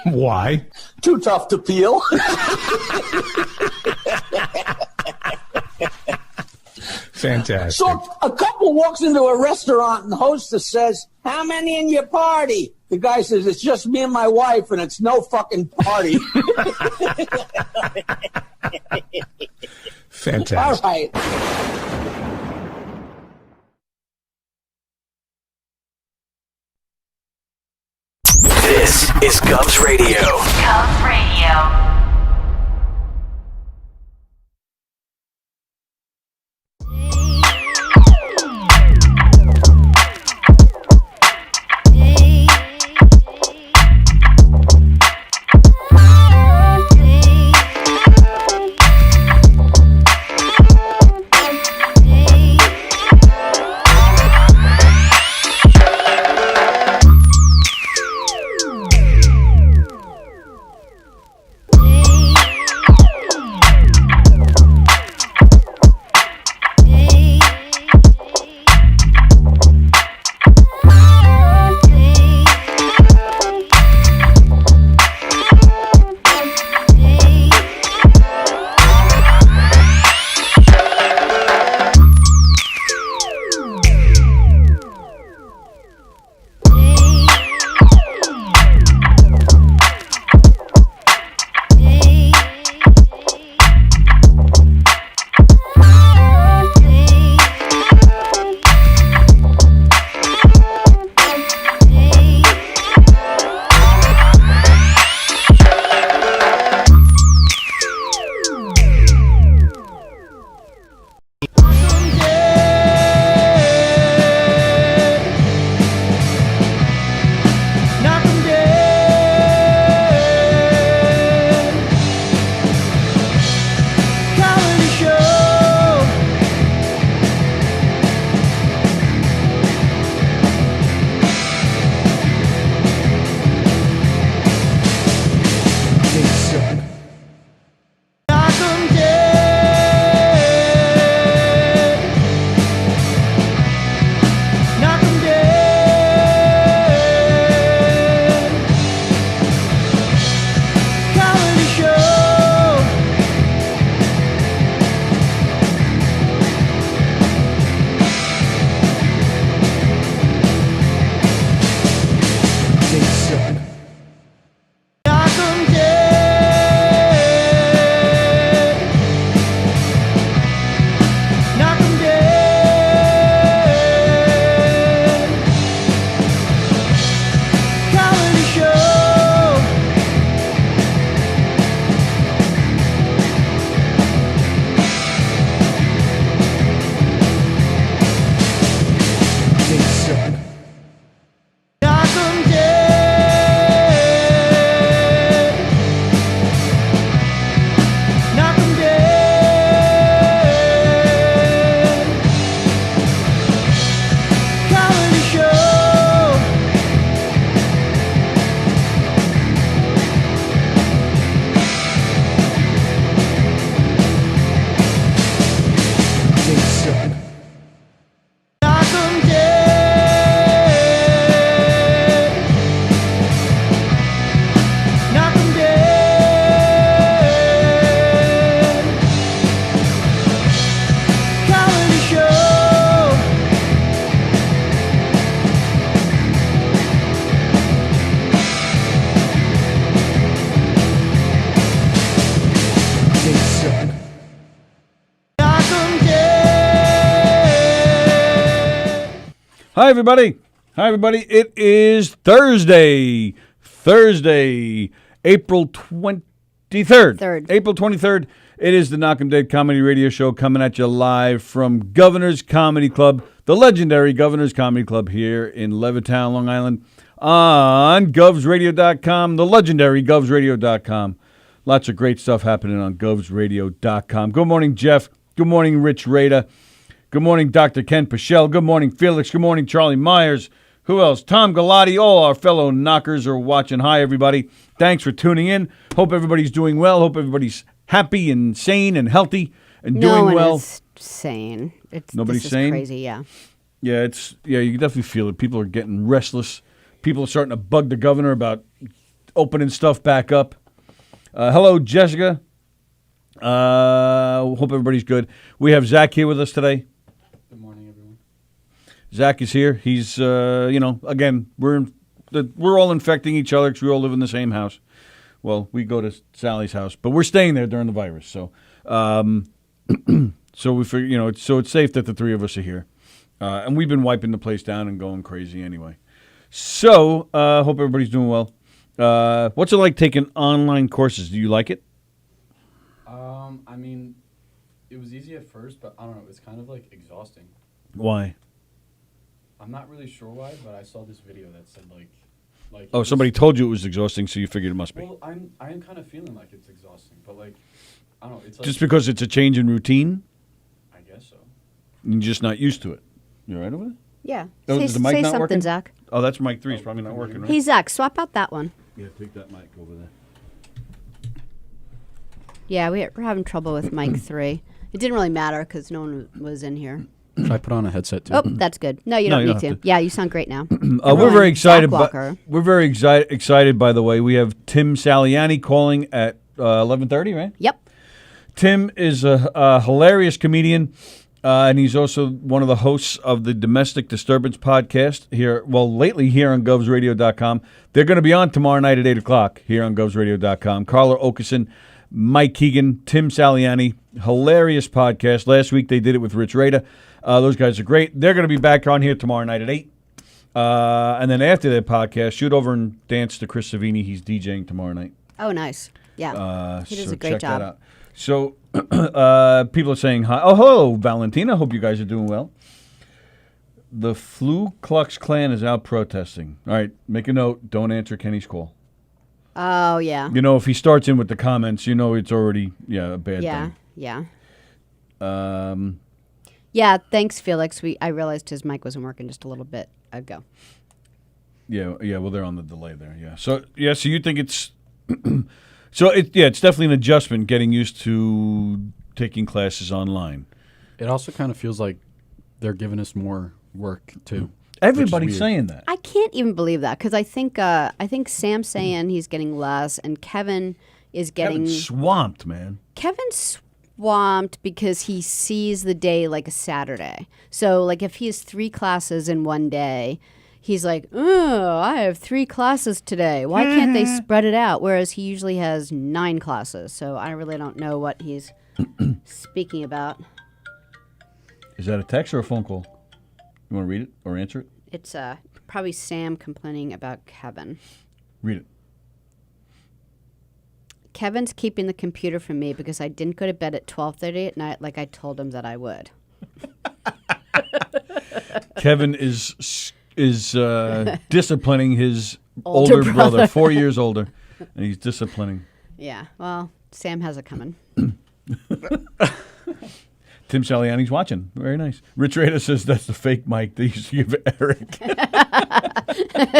Why? Too tough to peel. Fantastic. So a couple walks into a restaurant and the hostess says, "How many in your party?" The guy says, "It's just me and my wife, and it's no fucking party." Fantastic. All right. This is Govs Radio. Govs Radio. Hi, everybody. It is Thursday, April 23rd. April 23rd. It is the Knockem Dead Comedy Radio Show coming at you live from Governor's Comedy Club, the legendary Governor's Comedy Club here in Levittown, Long Island, on govsradio.com, the legendary govsradio.com. Lots of great stuff happening on govsradio.com. Good morning, Jeff. Good morning, Rich Rada. Good morning, Dr. Ken Pichelle. Good morning, Felix. Good morning, Charlie Myers. Who else? Tom Galati. All our fellow knockers are watching. Hi, everybody. Thanks for tuning in. Hope everybody's doing well. Hope everybody's happy and sane and healthy and doing well. No one is sane. Nobody's this is sane? crazy, yeah. Yeah, you can definitely feel it. People are getting restless. People are starting to bug the governor about opening stuff back up. Hello, Jessica. Hope everybody's good. We have Zach here with us today. Good morning, everyone. Zach is here. He's, again, we're all infecting each other because we all live in the same house. Well, we go to Sally's house, but we're staying there during the virus. So, so we figure, so it's safe that the three of us are here, and we've been wiping the place down and going crazy anyway. So, hope everybody's doing well. What's it like taking online courses? Do you like it? I mean, it was easy at first, but I don't know. It's kind of like exhausting. Why? I'm not really sure why, but I saw this video that said like. Oh, somebody told you it was exhausting, so you figured it must be. Well, I am kind of feeling like it's exhausting, but like, I don't know. It's like, Just because it's a change in routine? I guess so. You're just not used to it. You all right over there? Yeah. Oh, is the mic say not something, working? Zach. Oh, that's mic 3. It's probably not working, right? Hey, Zach, swap out that one. Yeah, take that mic over there. Yeah, we're having trouble with mic 3. It didn't really matter because no one was in here. Should I put on a headset too? Oh, that's good. No, you don't need to. Yeah, you sound great now. We're very excited. Walker. We're very excited. By the way, we have Tim Saliani calling at 11:30, right? Yep. Tim is a hilarious comedian, and he's also one of the hosts of the Domestic Disturbance podcast here. Well, lately here on govsradio.com. They're going to be on tomorrow night at 8 o'clock here on govsradio.com. Carla Okeson, Mike Keegan, Tim Saliani, hilarious podcast. Last week they did it with Rich Rada. Those guys are great. They're going to be back on here tomorrow night at 8. And then after that podcast, shoot over and dance to Chris Savini. He's DJing tomorrow night. Oh, nice. Yeah. He does a great check job. that out. So people are saying hi. Oh, hello, Valentina. Hope you guys are doing well. The Flu Klux Klan is out protesting. All right, make a note. Don't answer Kenny's call. Oh, yeah. If he starts in with the comments, it's already, a bad thing. Yeah. Um, Yeah, thanks, Felix. I realized his mic wasn't working just a little bit ago. Yeah. Well, they're on the delay there. Yeah. So you think it's it's definitely an adjustment getting used to taking classes online. It also kind of feels like they're giving us more work too. Everybody's saying that. I can't even believe that because I think Sam's saying he's getting less, and Kevin is getting Kevin's swamped, man. Kevin's swamped because he sees the day like a Saturday. So like if he has 3 classes in one day, he's like, oh, I have 3 classes today. Why can't they spread it out? Whereas he usually has 9 classes. So I really don't know what he's speaking about. Is that a text or a phone call? You want to read it or answer it? It's probably Sam complaining about Kevin. Read it. Kevin's keeping the computer from me because I didn't go to bed at 12:30 at night like I told him that I would. Kevin is disciplining his older brother, 4 years older, and he's disciplining. Yeah, well, Sam has it coming. Tim Saliani's watching. Very nice. Rich Rada says that's the fake mic they used to give Eric.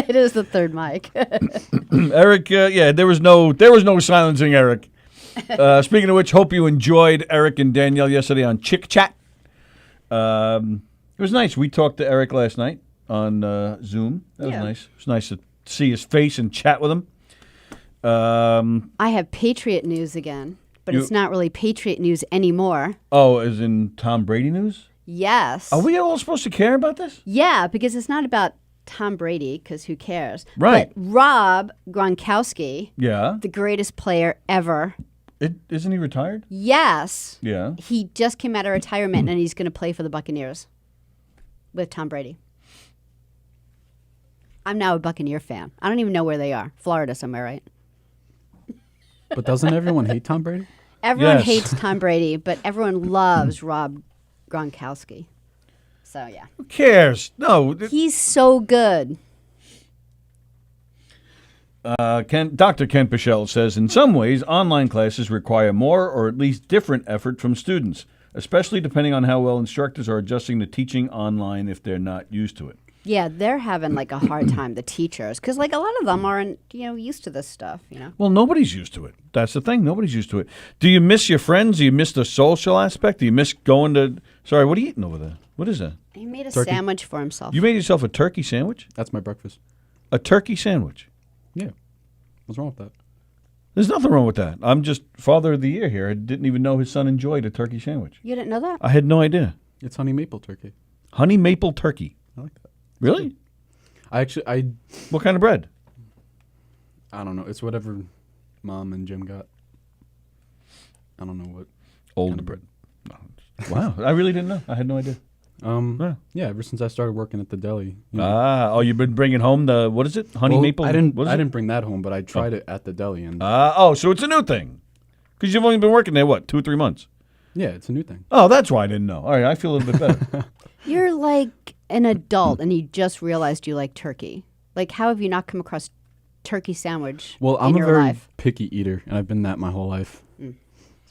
It is the third mic. Eric, there was no silencing Eric. Speaking of which, hope you enjoyed Eric and Danielle yesterday on Chick Chat. It was nice. We talked to Eric last night on Zoom. That was nice. It was nice to see his face and chat with him. I have Patriot news again, but it's not really Patriot news anymore. Oh, as in Tom Brady news? Yes. Are we all supposed to care about this? Yeah, because it's not about Tom Brady, because who cares? Right. But Rob Gronkowski, Yeah. the greatest player ever. Isn't he retired? Yes. Yeah. He just came out of retirement, and he's going to play for the Buccaneers with Tom Brady. I'm now a Buccaneer fan. I don't even know where they are. Florida somewhere, right? But doesn't everyone hate Tom Brady? Everyone Yes. hates Tom Brady, but everyone loves Rob Gronkowski. So, yeah. Who cares? No. He's so good. Dr. Ken Pichel says, in some ways, online classes require more or at least different effort from students, especially depending on how well instructors are adjusting to teaching online if they're not used to it. Yeah, they're having like a hard time, the teachers, because like a lot of them aren't, used to this stuff, Well, nobody's used to it. That's the thing. Nobody's used to it. Do you miss your friends? Do you miss the social aspect? Do you miss going to... Sorry, what are you eating over there? What is that? He made a Turkey. sandwich for himself. You made yourself a turkey sandwich? That's my breakfast. A turkey sandwich? Yeah. What's wrong with that? There's nothing wrong with that. I'm just Father of the Year here. I didn't even know his son enjoyed a turkey sandwich. You didn't know that? I had no idea. It's honey maple turkey. Honey maple turkey. I like that. Really? What kind of bread? I don't know. It's whatever Mom and Jim got. I don't know what. Old kind of bread. No. Wow. I really didn't know. I had no idea. Yeah, ever since I started working at the deli. You've been bringing home the, what is it? Honey maple? I didn't. What is I it? didn't bring that home, but I tried it at the deli, and So it's a new thing. Because you've only been working there, what, 2 or 3 months? yeah, it's a new thing. Oh, that's why I didn't know. All right, I feel a little bit better. You're like an adult and you just realized you like turkey. Like, how have you not come across turkey sandwich Well, in I'm a your very life? picky eater, and I've been that my whole life.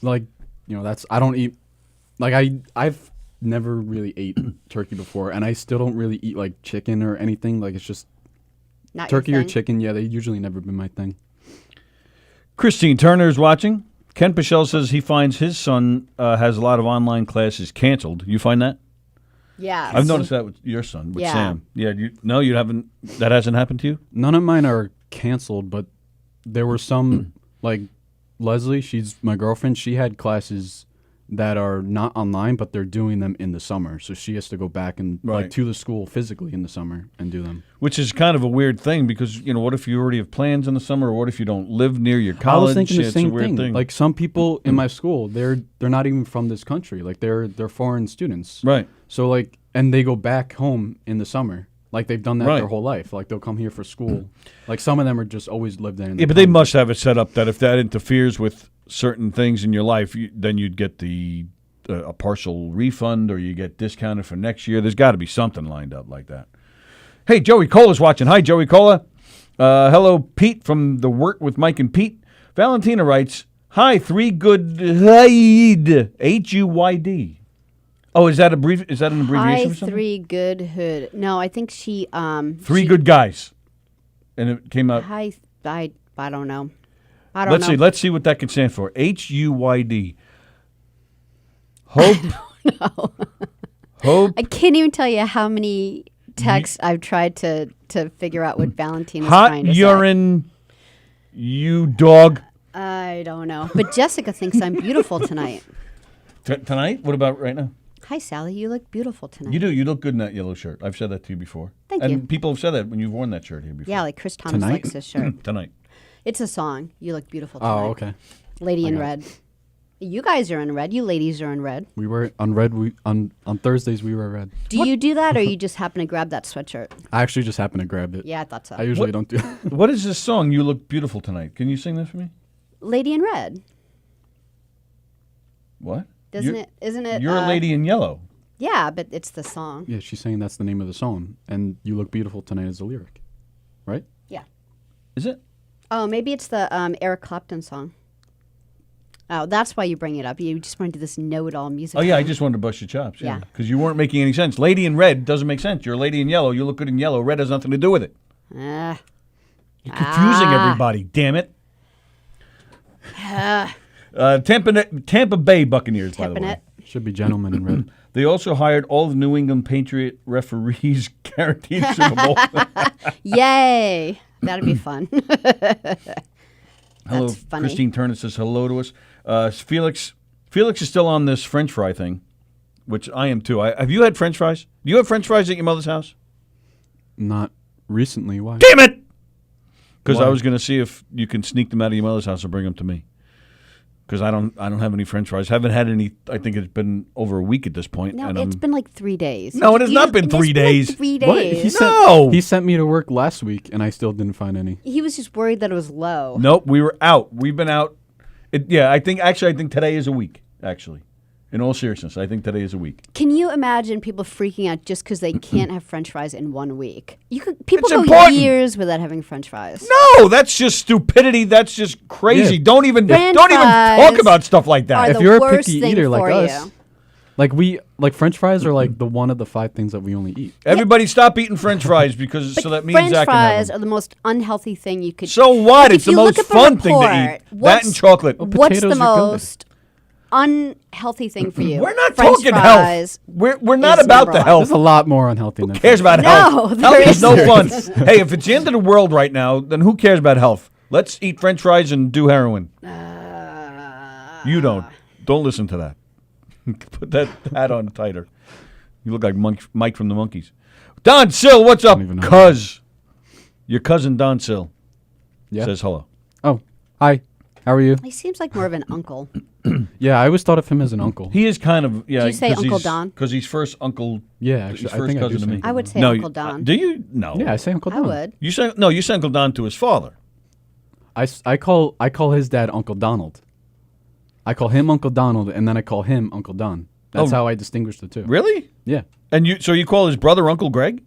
Like, I don't eat. Like, I've never really ate turkey before, and I still don't really eat like chicken or anything. Like, it's just Not your turkey or thing? chicken. Yeah, they usually never been my thing. Christine Turner is watching. Ken Pichelle says he finds his son has a lot of online classes canceled. You find that? Yeah. I've noticed that with your son, with Yeah. Sam. Yeah, you haven't. That hasn't happened to you? None of mine are canceled, but there were some, like Leslie, she's my girlfriend. She had classes that are not online, but they're doing them in the summer. So she has to go back and Right. like to the school physically in the summer and do them. Which is kind of a weird thing because, what if you already have plans in the summer, or what if you don't live near your college? I was thinking the It's same a weird thing. Like some people in my school, they're not even from this country. Like they're foreign students. Right. So and they go back home in the summer. Like they've done that Right. their whole life. Like they'll come here for school. Like some of them are just always lived there. Yeah, but they must have it set up that if that interferes with certain things in your life, then you'd get a partial refund, or you get discounted for next year. There's got to be something lined up like that. Hey, Joey Cola's watching. Hi, Joey Cola. Hello, Pete from the Work with Mike and Pete. Valentina writes, hi, 3 good Hyde, H-U-Y-D. Oh, is that an abbreviation Hi, for something? 3 good hood. No, I think she 3 good guys. And it came out. Hi, I don't know. I don't Let's know. see. Let's see what that can stand for. H-U-Y-D. Hope. Hope. I can't even tell you how many texts I've tried to figure out what Valentina's trying to Hot say. urine. You dog. I don't know. But Jessica thinks I'm beautiful tonight. Tonight? What about right now? Hi, Sallie. You look beautiful tonight. You do. You look good in that yellow shirt. I've said that to you before. Thank and you. people have said that when you've worn that shirt here before. Yeah, like Chris Thomas Tonight? likes this shirt. Tonight. It's a song. You look beautiful tonight. Oh, okay. Lady in got it. red. You guys are in red. You ladies are in red. We were on red. On Thursdays we were red. Do you do that, or you just happen to grab that sweatshirt? I actually just happened to grab it. Yeah, I thought so. I usually don't do that. What is this song, You Look Beautiful Tonight? Can you sing that for me? Lady in red. What? Isn't it? You're a lady in yellow. Yeah, but it's the song. Yeah, she's saying that's the name of the song, and "You Look Beautiful Tonight" is the lyric, right? Yeah. Is it? Oh, maybe it's the Eric Clapton song. Oh, that's why you bring it up. You just want to do this know-it-all music. Oh, yeah, I thing. just wanted to bust your chops. Yeah. Because you weren't making any sense. Lady in red doesn't make sense. You're a lady in yellow. You look good in yellow. Red has nothing to do with it. You're confusing everybody, damn it. Tampa Bay Buccaneers, by the way. Tipping Should be gentlemen in red. They also hired all the New England Patriot referees guaranteed Super Bowl. it. Yay. That'd be fun. Hello, That's funny. Christine Turner says hello to us. Felix is still on this French fry thing, which I am too. Have you had French fries? Do you have French fries at your mother's house? Not recently. Why? Damn it! Because I Why? was going to see if you can sneak them out of your mother's house and bring them to me. Because I don't have any French fries. Haven't had any. I think it's been over a week at this point. No, and it's been like 3 days. No, it has not been 3 days. Like 3 What? days. No! He sent me to work last week, and I still didn't find any. He was just worried that it was low. Nope, we were out. We've been out. I think today is a week. Actually, in all seriousness, I think today is a week. Can you imagine people freaking out just because they can't have French fries in 1 week? People It's go important. years without having French fries. No, that's just stupidity. That's just crazy. Yeah. Don't even French talk fries about stuff like that. are If the you're a worst picky thing eater like for us, you. French fries are like the one of the 5 things that we only eat. Everybody stop eating French fries because so that means French Zach can have fries them. are the most unhealthy thing you could. So what? If It's the you look most at the fun thing to report, eat. That and chocolate. What's the potatoes are good. most unhealthy thing for you? We're not French talking fries. health. We're not is about number the one. health. There's a lot more unhealthy than Who cares French about No, health? there Health is no fun. isn't. Hey, if it's the end of the world right now, then who cares about health? Let's eat French fries and do heroin. You don't. Don't listen to that. Put that hat on tighter. You look like Mike from the Monkees. Don Sill, what's up, cuz? Your cousin Don Sill says hello. Oh, hi. How are you? He seems like more of an uncle. Yeah, I always thought of him as an uncle. He is kind of, yeah. Do you say Uncle Don? Because he's first uncle. Yeah, actually, he's first I think cousin I do to me. I would say No, Uncle Don. do you? No. Yeah, I say Uncle Don. I would. You say Uncle Don to his father. I call his dad Uncle Donald. I call him Uncle Donald, and then I call him Uncle Don. That's how I distinguish the two. Really? Yeah. And you call his brother Uncle Greg?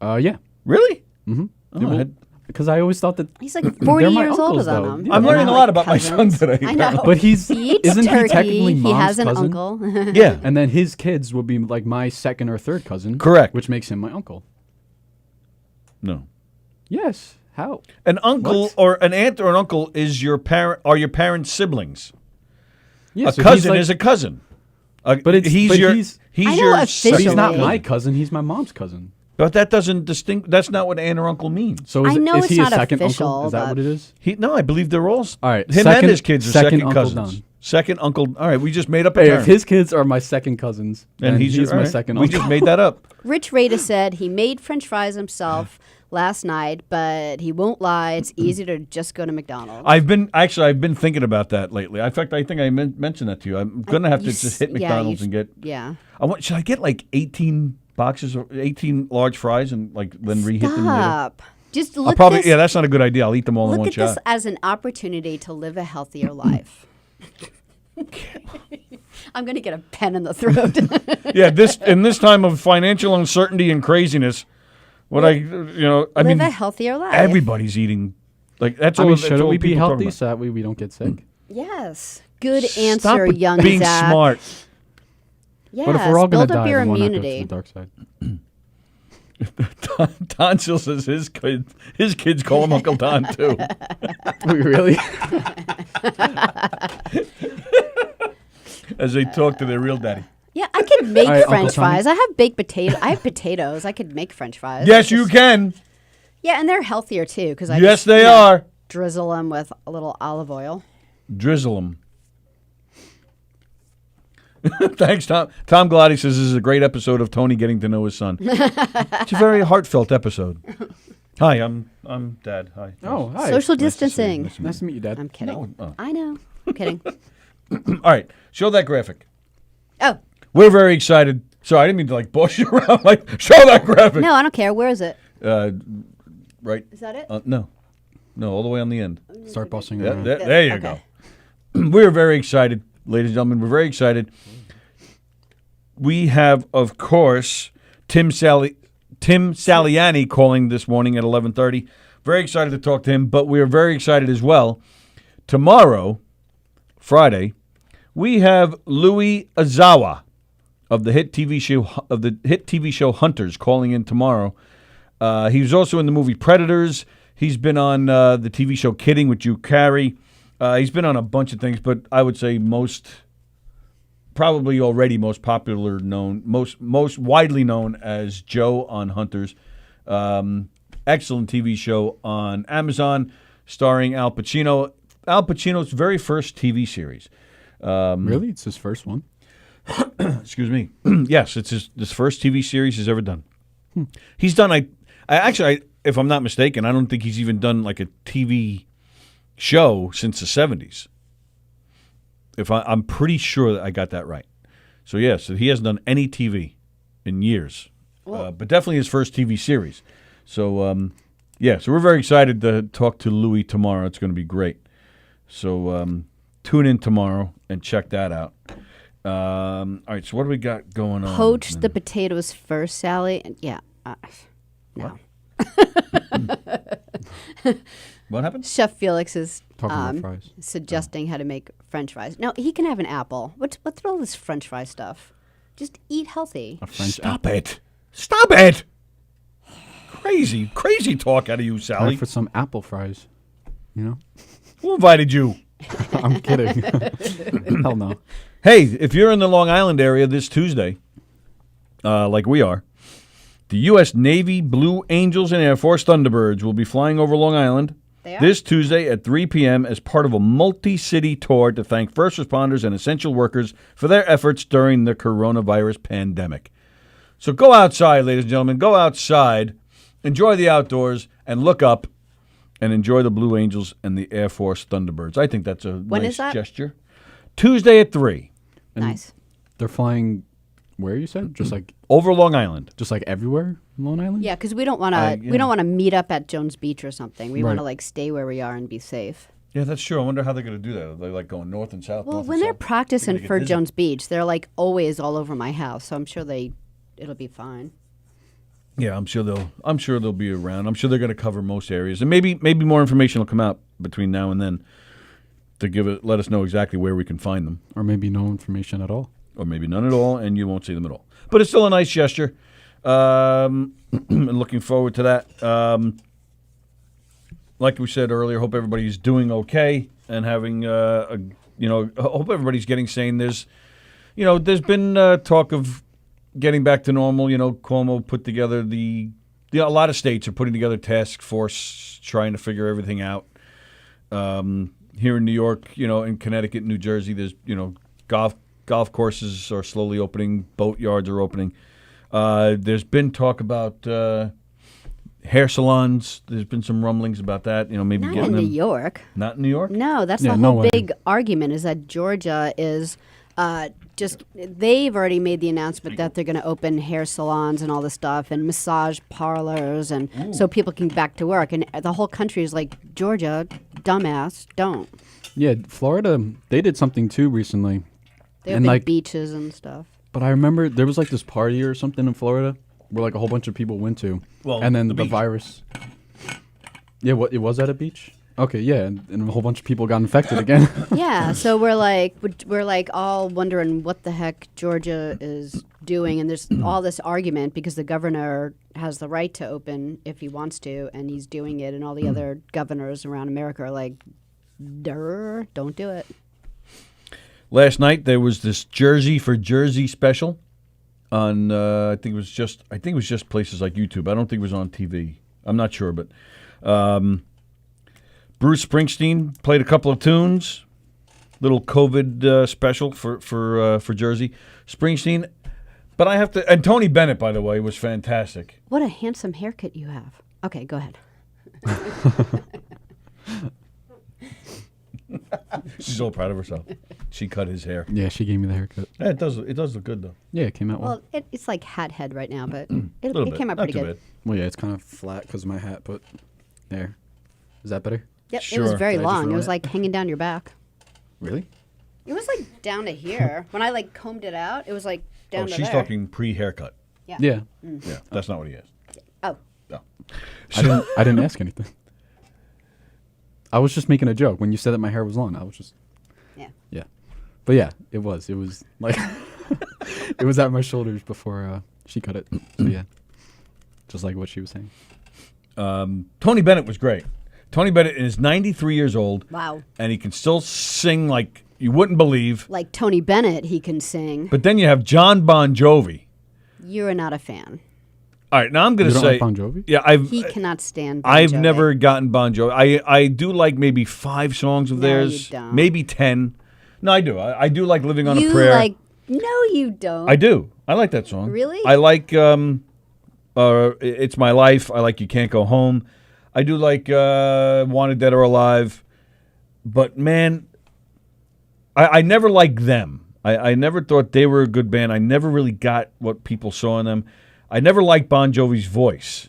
Yeah. Really? Mm-hmm. Because I always thought that He's like 40 they're my years older uncles, than though. him. Yeah. I'm They're learning a not lot like about my son cousins. today. I know. But he's He eats isn't turkey. he technically He mom's has an cousin? uncle. Yeah. And then his kids will be like my second or third cousin. Correct. Which makes him my uncle. No. Yes. How? An uncle What? or an aunt or an uncle is your parent. Are your parents' siblings? Yeah, A so cousin he's is a cousin. But he's I your know second officially. But he's not cousin. my cousin. He's my mom's cousin. But that doesn't distinct. That's not what aunt or uncle means. So I know is it's he a not second official, uncle? Is that but- what it is? No, I believe they're all. All right, Him second- and his kids are second second Uncle cousins. Don. Second uncle. All right, we just made up a Hey, term. if his kids are my second cousins, and then he's my all right. second We uncle. just made that up. Rich Rada said he made French fries himself last night, but he won't lie. It's easy to just go to McDonald's. I've been thinking about that lately. In fact, I think I mentioned that to you. I'm gonna have to just hit McDonald's and get. Yeah. Should I get like 18 boxes or 18 large fries and like then reheat them later? Stop. Just I'll look probably this, that's not a good idea. I'll eat them all in look one at this shot. as an opportunity to live a healthier life. I'm going to get a pen in the throat. Yeah, in this time of financial uncertainty and craziness, live a healthier life. everybody's eating. Like that's I all. mean, that's shouldn't all we be people talk healthy about. so that way we don't get sick? Yes. Good Stop answer, with young being Zach. smart. Yes. But if we're all going build to up die, your then why not go to immunity. the dark side? Don Sill says his kids call him Uncle Don too. Really? As they talk to their real daddy. Yeah, I could make All right, Uncle French Tony. fries. I have baked potato. I have potatoes. I could make French fries. Yes, you can. Yeah, and they're healthier too because I Yes, just, they are. drizzle them with a little olive oil. Drizzle them. Thanks, Tom. Tom Glady says this is a great episode of Tony getting to know his son. It's a very heartfelt episode. Hi, I'm Dad. Hi. Oh, hi. Social Nice to see you. distancing. Nice to meet Nice to meet you, Dad. I'm kidding. No, oh. I know. I'm kidding. All right, show that graphic. Oh, We're very excited. Sorry, I didn't mean to like boss you around. Like, show that graphic. no, I don't care. Where is it? Right. Is that it? No, all the way on the end. Start busting Yeah, around. there you Okay. go. We're very excited, ladies and gentlemen. We're very excited. We have, of course, Tim Saliani calling this morning at 11:30. Very excited to talk to him, but we are very excited as well. Tomorrow, Friday, we have Louis Azawa of the hit TV show Hunters calling in tomorrow. He was also in the movie Predators. He's been on the TV show Kidding with Drew Carey. He's been on a bunch of things, but I would say probably already most popular known, most widely known as Joe on Hunters. Excellent TV show on Amazon, starring Al Pacino. Al Pacino's very first TV series. Really? It's his first one? Excuse me. Yes, it's his first TV series he's ever done. He's done. I actually, if I'm not mistaken, I don't think he's even done like a TV show since the 70s. I'm pretty sure that I got that right. So yes, he hasn't done any TV in years, but definitely his first TV series. So so we're very excited to talk to Louis tomorrow. It's going to be great. So tune in tomorrow and check that out. All right, so what do we got going on? Poach the potatoes first, Sally. Yeah. No. What happened? Chef Felix is Talking about fries. suggesting how to make French fries. No, he can have an apple. What's all this French fry stuff? Just eat healthy. A French Stop it! Stop it! Crazy talk out of you, Time Sally. for some apple fries. You know? Who invited you? I'm kidding. Hell no. Hey, if you're in the Long Island area this Tuesday, like we are, the U.S. Navy Blue Angels and Air Force Thunderbirds will be flying over Long Island They are? This Tuesday at 3 p.m. as part of a multi-city tour to thank first responders and essential workers for their efforts during the coronavirus pandemic. So go outside, ladies and gentlemen. Go outside, enjoy the outdoors, and look up and enjoy the Blue Angels and the Air Force Thunderbirds. I think that's a When nice is that? gesture. Tuesday at 3. Nice. They're flying where you said? Just like Over Long Island. everywhere in Long Island? Yeah, because we don't want to. yeah. We don't want to meet up at Jones Beach or something. We want to Right. like stay where we are and be safe. Yeah, that's true. I wonder how they're going to do that. Are they like going north and south? Well, north when and they're south? practicing They get for dizzy. Jones Beach, they're like always all over my house. So I'm sure it'll be fine. Yeah, I'm sure they'll be around. I'm sure they're going to cover most areas, and maybe more information will come out between now and then to let us know exactly where we can find them, Or maybe no information at all. or maybe none at all, and you won't see them at all. But it's still a nice gesture. And looking forward to that. Like we said earlier, hope everybody's doing okay and having hope everybody's getting sane. There's been talk of getting back to normal. Cuomo put together a lot of states are putting together task force trying to figure everything out. Here in New York, in Connecticut, New Jersey, there's golf courses are slowly opening, boat yards are opening. There's been talk about hair salons. There's been some rumblings about that. Maybe Not getting in them. New York. Not in New York. No, that's Yeah, the no whole way. big argument is that Georgia is they've already made the announcement that they're going to open hair salons and all this stuff and massage parlors and so people can get back to work. And the whole country is like, Georgia, dumbass, don't. Yeah, Florida, they did something too recently. They And, open like- beaches and stuff. But I remember there was like this party or something in Florida where like a whole bunch of people went to. Well, and then the the beach. virus. Yeah, it was at a beach? Okay, yeah, and a whole bunch of people got infected again. Yeah, so we're like all wondering what the heck Georgia is doing, and there's all this argument because the governor has the right to open if he wants to, and he's doing it, and all the other governors around America are like, "Durr, don't do it." Last night there was this Jersey for Jersey special on I think it was just places like YouTube. I don't think it was on TV. I'm not sure, but Bruce Springsteen played a couple of tunes. Little COVID special for Jersey. Springsteen, but I have to, and Tony Bennett, by the way, was fantastic. What a handsome haircut you have. Okay, go ahead. She's all proud of herself. She cut his hair. Yeah, she gave me the haircut. Yeah, it does look good though. Yeah, it came out well. Well, it's like hat head right now, but Little it bit. came out Not pretty too good. bad. Well, yeah, it's kind of flat because of my hat, but there. Is that better? Yep, it Sure. was very Did I just long. It ruin was it? like hanging down your back. Really? It was like down to here. When I like combed it out, it was like down Oh, to she's there. talking pre-haircut. Yeah. Yeah, that's not what he has. Oh, No. I didn't ask anything. I was just making a joke. When you said that my hair was long, I was just yeah. yeah. But yeah, it was like it was at my shoulders before she cut it. So yeah. Just like what she was saying. Tony Bennett was great. Tony Bennett is 93 years old. Wow. And he can still sing like you wouldn't believe. Like Tony Bennett, he can sing. But then you have John Bon Jovi. You're not a fan. All right, now I'm going You to don't say like Bon Jovi? Yeah, He cannot stand Bon I've Jovi. never gotten Bon Jovi. I do like maybe 5 songs of No, theirs, you don't. maybe 10. No, I do. I do like Living on You a Prayer. like? No, you don't. I do. I like that song. Really? I like It's My Life. I like You Can't Go Home. I do like Wanted Dead or Alive. But man, I never liked them. I never thought they were a good band. I never really got what people saw in them. I never liked Bon Jovi's voice.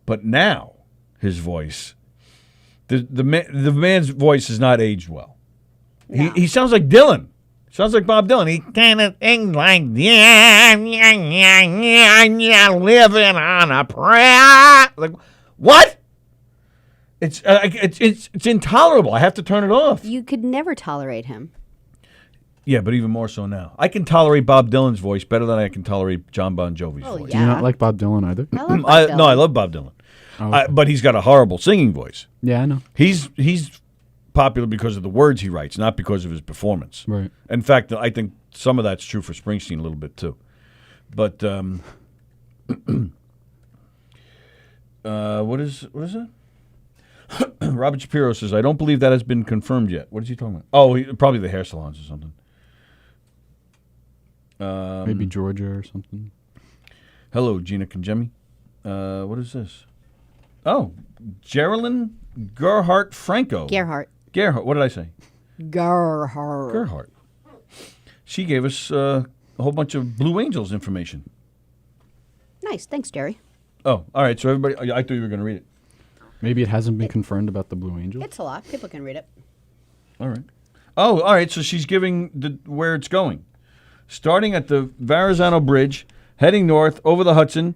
But now, his voice, the man's voice has not aged well. No. He sounds like Dylan. Sounds like Bob Dylan. He kind of things like, yeah, living on a prayer. Like, what? It's intolerable. I have to turn it off. You could never tolerate him. Yeah, but even more so now. I can tolerate Bob Dylan's voice better than I can tolerate John Bon Jovi's Oh, voice. Do you Yeah. not like Bob Dylan either? I love Bob Dylan. No, I love Bob Dylan. Oh, okay. But he's got a horrible singing voice. Yeah, I know. He's popular because of the words he writes, not because of his performance. Right. In fact, I think some of that's true for Springsteen a little bit too. But what is it? Robert Shapiro says, I don't believe that has been confirmed yet. What is he talking about? Oh, probably the hair salons or something. Maybe Georgia or something. Hello, Gina Conjemi. What is this? Oh, Geraldine Gerhardt Franco. Gerhardt. What did I say? Gerhardt. She gave us a whole bunch of Blue Angels information. Nice. Thanks, Jerry. Oh, all right. So everybody, I thought you were going to read it. Maybe it hasn't been confirmed about the Blue Angels. It's a lot. People can read it. All right. Oh, all right. So she's giving where it's going. Starting at the Verrazano Bridge, heading north over the Hudson,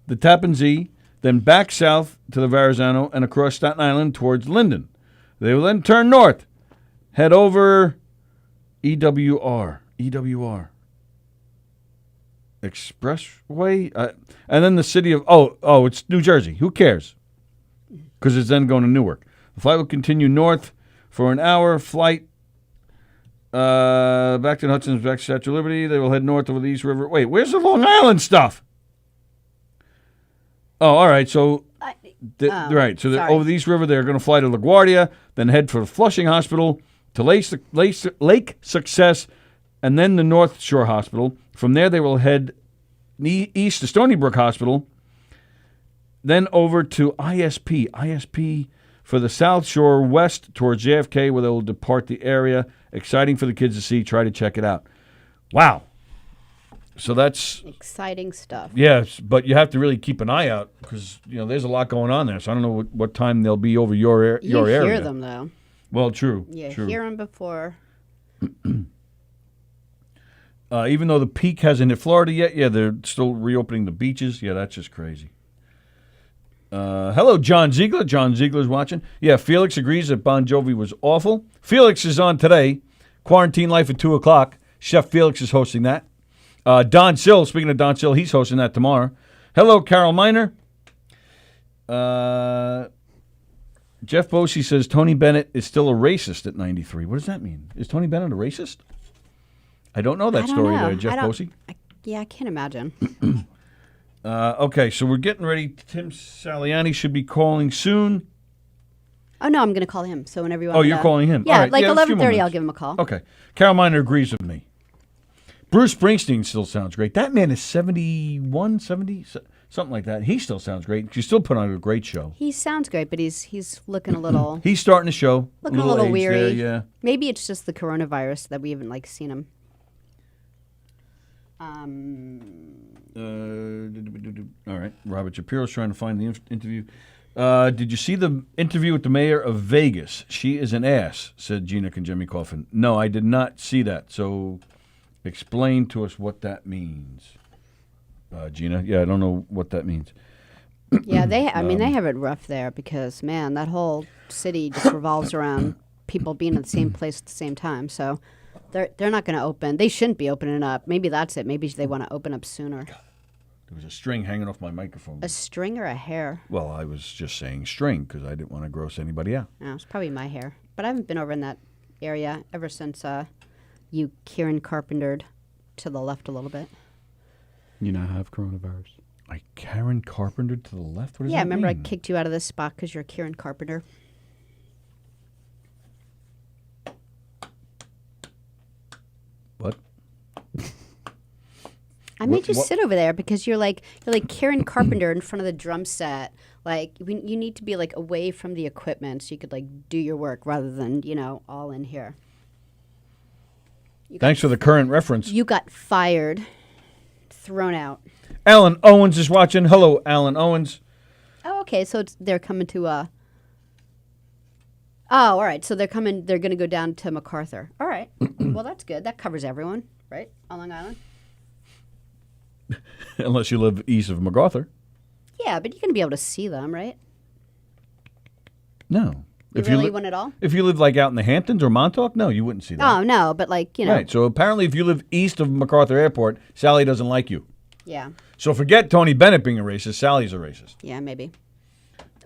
the Tappan Zee, then back south to the Verrazano and across Staten Island towards Linden. They will then turn north, head over EWR Expressway, and then the city of it's New Jersey. Who cares? Because it's then going to Newark. The flight will continue north for an hour flight. Back to Hudson's, back to Statue of Liberty. They will head north over the East River. Wait, where's the Long Island stuff? Oh, all right. So, right. So over the East River, they're going to fly to LaGuardia, then head for the Flushing Hospital to Lake Success, and then the North Shore Hospital. From there, they will head east to Stony Brook Hospital, then over to ISP for the South Shore west towards JFK, where they will depart the area. Exciting for the kids to see. Try to check it out. Wow. So that's exciting stuff. Yes, but you have to really keep an eye out because there's a lot going on there. So I don't know what time they'll be over your area. You hear them though. Well, true. You true. hear them before. Even though the peak hasn't hit Florida yet, they're still reopening the beaches. Yeah, that's just crazy. Hello, John Ziegler. John Ziegler's watching. Yeah, Felix agrees that Bon Jovi was awful. Felix is on today. Quarantine Life at 2 o'clock. Chef Felix is hosting that. Don Sill, speaking of Don Sill, he's hosting that tomorrow. Hello, Carol Miner. Jeff Bosey says Tony Bennett is still a racist at 93. What does that mean? Is Tony Bennett a racist? I don't know that story there, Jeff Bosey. I can't imagine. Okay, so we're getting ready. Tim Saliani should be calling soon. Oh, no, I'm going to call him. So whenever you want Oh, you're calling him? Yeah, right. like 11:30, I'll give him a call. Okay. Carol Miner agrees with me. Bruce Springsteen still sounds great. That man is 71, 70, something like that. He still sounds great. You still put on a great show. He sounds great, but he's looking a little... He's starting the show. Looking a little weary. There, yeah. Maybe it's just the coronavirus that we haven't seen him. All right. Robert Shapiro's trying to find the interview. Did you see the interview with the mayor of Vegas? She is an ass, said Gina Conjemi Coffin. No, I did not see that. So explain to us what that means, Gina. Yeah, I don't know what that means. Yeah, they have it rough there because, man, that whole city just revolves around people being in the same place at the same time. So they're not going to open. They shouldn't be opening up. Maybe that's it. Maybe they want to open up sooner. There was a string hanging off my microphone. A string or a hair? Well, I was just saying string because I didn't want to gross anybody out. No, it's probably my hair. But I haven't been over in that area ever since you Kieran Carpentered to the left a little bit. You now have coronavirus. I Karen Carpentered to the left? What does yeah, that remember mean? I kicked you out of this spot because you're Kieran Carpenter? What? I made you sit over there because you're like Karen Carpenter in front of the drum set. Like you need to be like away from the equipment so you could like do your work rather than all in here. Thanks for the current reference. You got fired, thrown out. Alan Owens is watching. Hello, Alan Owens. Oh, okay. So they're coming to Oh, all right. So they're coming. They're going to go down to MacArthur. All right. Well, that's good. That covers everyone, right? On Long Island. Unless you live east of MacArthur. Yeah, but you're going to be able to see them, right? No. You really wouldn't at all? If you live like out in the Hamptons or Montauk, no, you wouldn't see that. Oh, no, but like, Right, so apparently if you live east of MacArthur Airport, Sallie doesn't like you. Yeah. So forget Tony Bennett being a racist, Sallie's a racist. Yeah, maybe.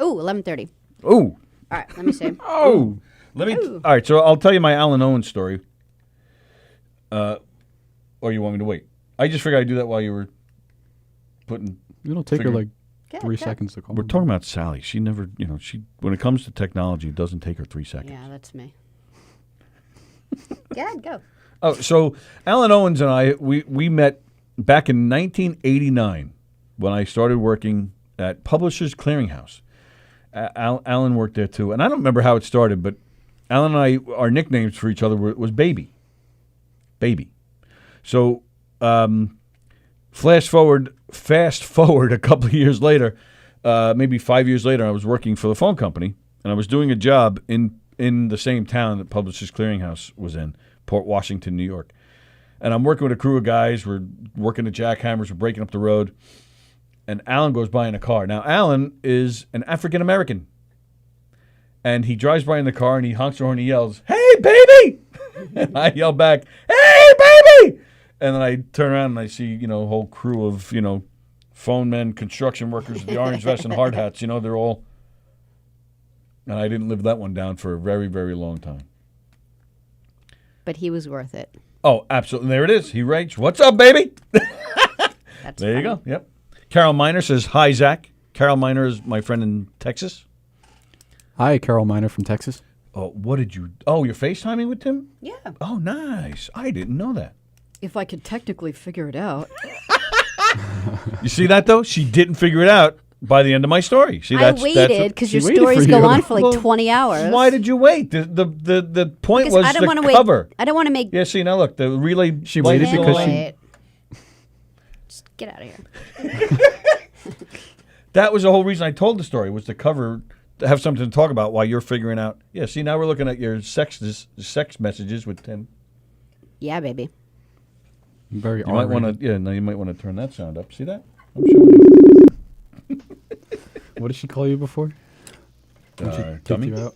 Ooh, 11:30. Ooh. All right, let me see. Oh. All right, so I'll tell you my Alan Owens story. Or you want me to wait? I just figured I'd do that while you were putting... It'll take her like 3 seconds to call. We're talking about Sallie. She never, when it comes to technology, it doesn't take her 3 seconds. Yeah, that's me. Yeah, go. Oh, so Alan Owens and I, we met back in 1989 when I started working at Publishers Clearinghouse. Alan worked there too, and I don't remember how it started, but Alan and I, our nicknames for each other was Baby. So, fast forward a couple of years later, maybe 5 years later, I was working for the phone company, and I was doing a job in the same town that Publishers Clearinghouse was in, Port Washington, New York. And I'm working with a crew of guys. We're working the jackhammers. We're breaking up the road. And Alan goes by in a car. Now, Alan is an African-American. And he drives by in the car, and he honks the horn and he yells, "Hey, baby!" And I yell back, "Hey, baby!" And then I turn around and I see, a whole crew of, phone men, construction workers with the orange vests and hard hats. They're all... And I didn't live that one down for a very, very long time. But he was worth it. Oh, absolutely. There it is. He writes, "What's up, baby?" That's there you funny. go. Yep. Carol Miner says, "Hi, Zach." Carol Miner is my friend in Texas. Hi, Carol Miner from Texas. Oh, what did you... Oh, you're FaceTiming with Tim? Yeah. Oh, nice. I didn't know that. If I could technically figure it out. You see that, though? She didn't figure it out by the end of my story. See, I waited because your stories go on for like 20 hours. Why did you wait? The point Because was I don't the want to cover. wait. I don't want to make... Yeah, see, now look, the relay... She waited light is because on. she... Just get out of here. That was the whole reason I told the story, was to cover, to have something to talk about while you're figuring out. Yeah, see, now we're looking at your sex messages with Tim. Yeah, baby. Very You might want R-rated. to, now you might want to turn that sound up. See that? I'm showing you. What did she call you before? When she kicked dummy? you out?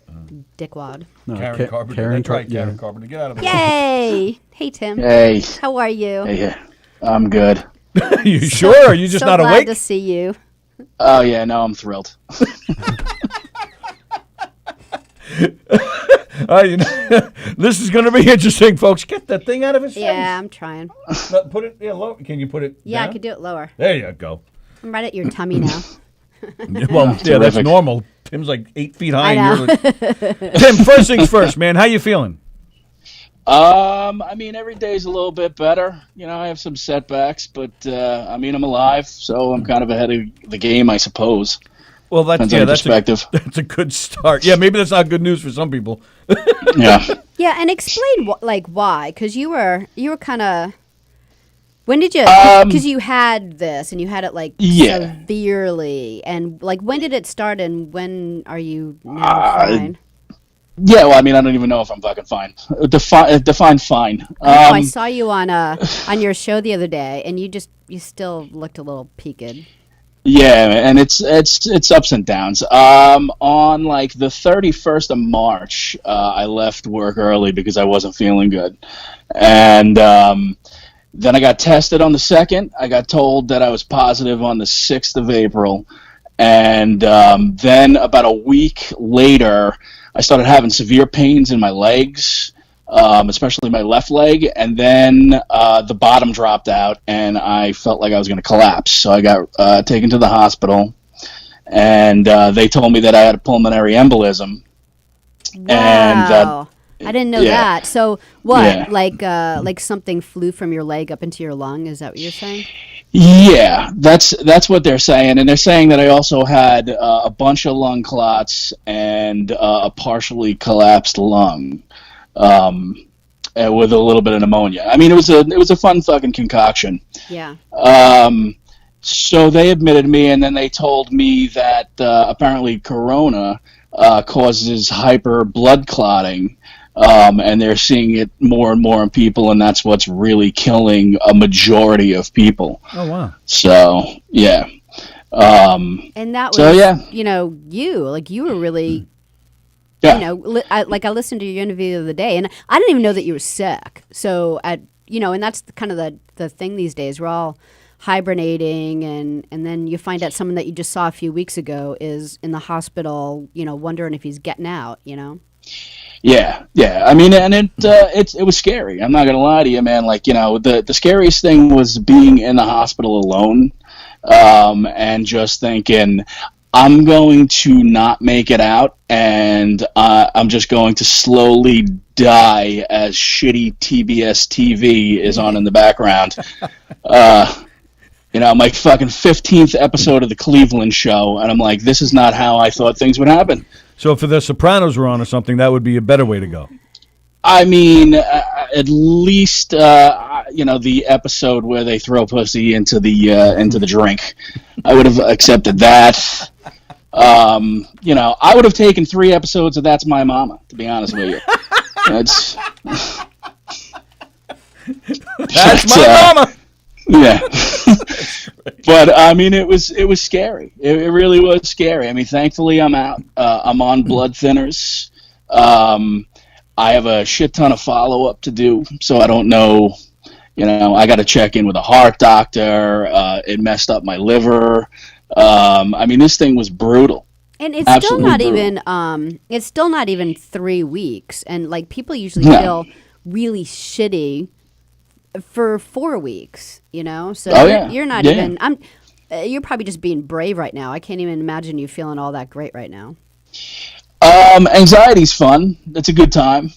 Dickwad. No, Karen Carpenter. Karen That's right, Karen yeah. Carpenter. Get out of the Yay! Hey, Tim. Hey, How are you? hey, I'm good. You sure? Are you just so not glad awake? to see you. Oh yeah, no, I'm thrilled. This is going to be interesting, folks. Get that thing out of his face. Yeah, I'm trying. No, put it low. Can you put it Yeah, down? I could do it lower. There you go. I'm right at your tummy now. Well, yeah, that's terrific. normal. Tim's like 8 feet high. I know. And you're like... Tim, first things first, man. How you feeling? I mean, every day's a little bit better. I have some setbacks, but I'm alive, so I'm kind of ahead of the game, I suppose. Well, that's Depends on that's perspective. that's a good start. Yeah, maybe that's not good news for some people. Yeah. Yeah, and explain why, because you were kind of. When did you? Because you had this, and you had it Yeah. severely, and when did it start, and when are you now fine? Yeah, well, I don't even know if I'm fucking fine. Define fine. I saw you on your show the other day, and you still looked a little peaked. Yeah, and it's ups and downs. On the 31st of March, I left work early because I wasn't feeling good, and then I got tested on the 2nd. I got told that I was positive on the 6th of April, and then about a week later, I started having severe pains in my legs, especially my left leg, and then the bottom dropped out, and I felt like I was going to collapse. So I got taken to the hospital, and they told me that I had a pulmonary embolism. Wow. I didn't know yeah. that. So what? Yeah. Like something flew from your leg up into your lung? Is that what you're saying? Yeah, that's what they're saying, and they're saying that I also had a bunch of lung clots and a partially collapsed lung, with a little bit of pneumonia. It was a fun fucking concoction. Yeah. So they admitted me, and then they told me that apparently corona causes hyper blood clotting. And they're seeing it more and more in people, and that's what's really killing a majority of people. Oh, wow. So, yeah. And that was, so, yeah. you were really, Yeah. I listened to your interview the other day, and I didn't even know that you were sick. So, and that's kind of the thing these days. We're all hibernating, and then you find out someone that you just saw a few weeks ago is in the hospital, wondering if he's getting out, Yeah. And it was scary. I'm not gonna lie to you, man. The scariest thing was being in the hospital alone, and just thinking, I'm going to not make it out, and I'm just going to slowly die as shitty TBS TV is on in the background. My fucking 15th episode of the Cleveland Show, and I'm like, this is not how I thought things would happen. So if The Sopranos were on or something, that would be a better way to go. I mean, at least the episode where they throw pussy into the drink, I would have accepted that. I would have taken 3 episodes of That's My Mama, to be honest with you. That's my mama. Yeah. But I mean, it was scary. It really was scary. I mean, thankfully I'm out. I'm on blood thinners. I have a shit ton of follow-up to do, so I don't know. I got to check in with a heart doctor. It messed up my liver. I mean, this thing was brutal. And it's still not even. It's still not even 3 weeks, and like people usually feel really shitty for 4 weeks. So you're not even. You're probably just being brave right now. I can't even imagine you feeling all that great right now. Anxiety's fun. It's a good time.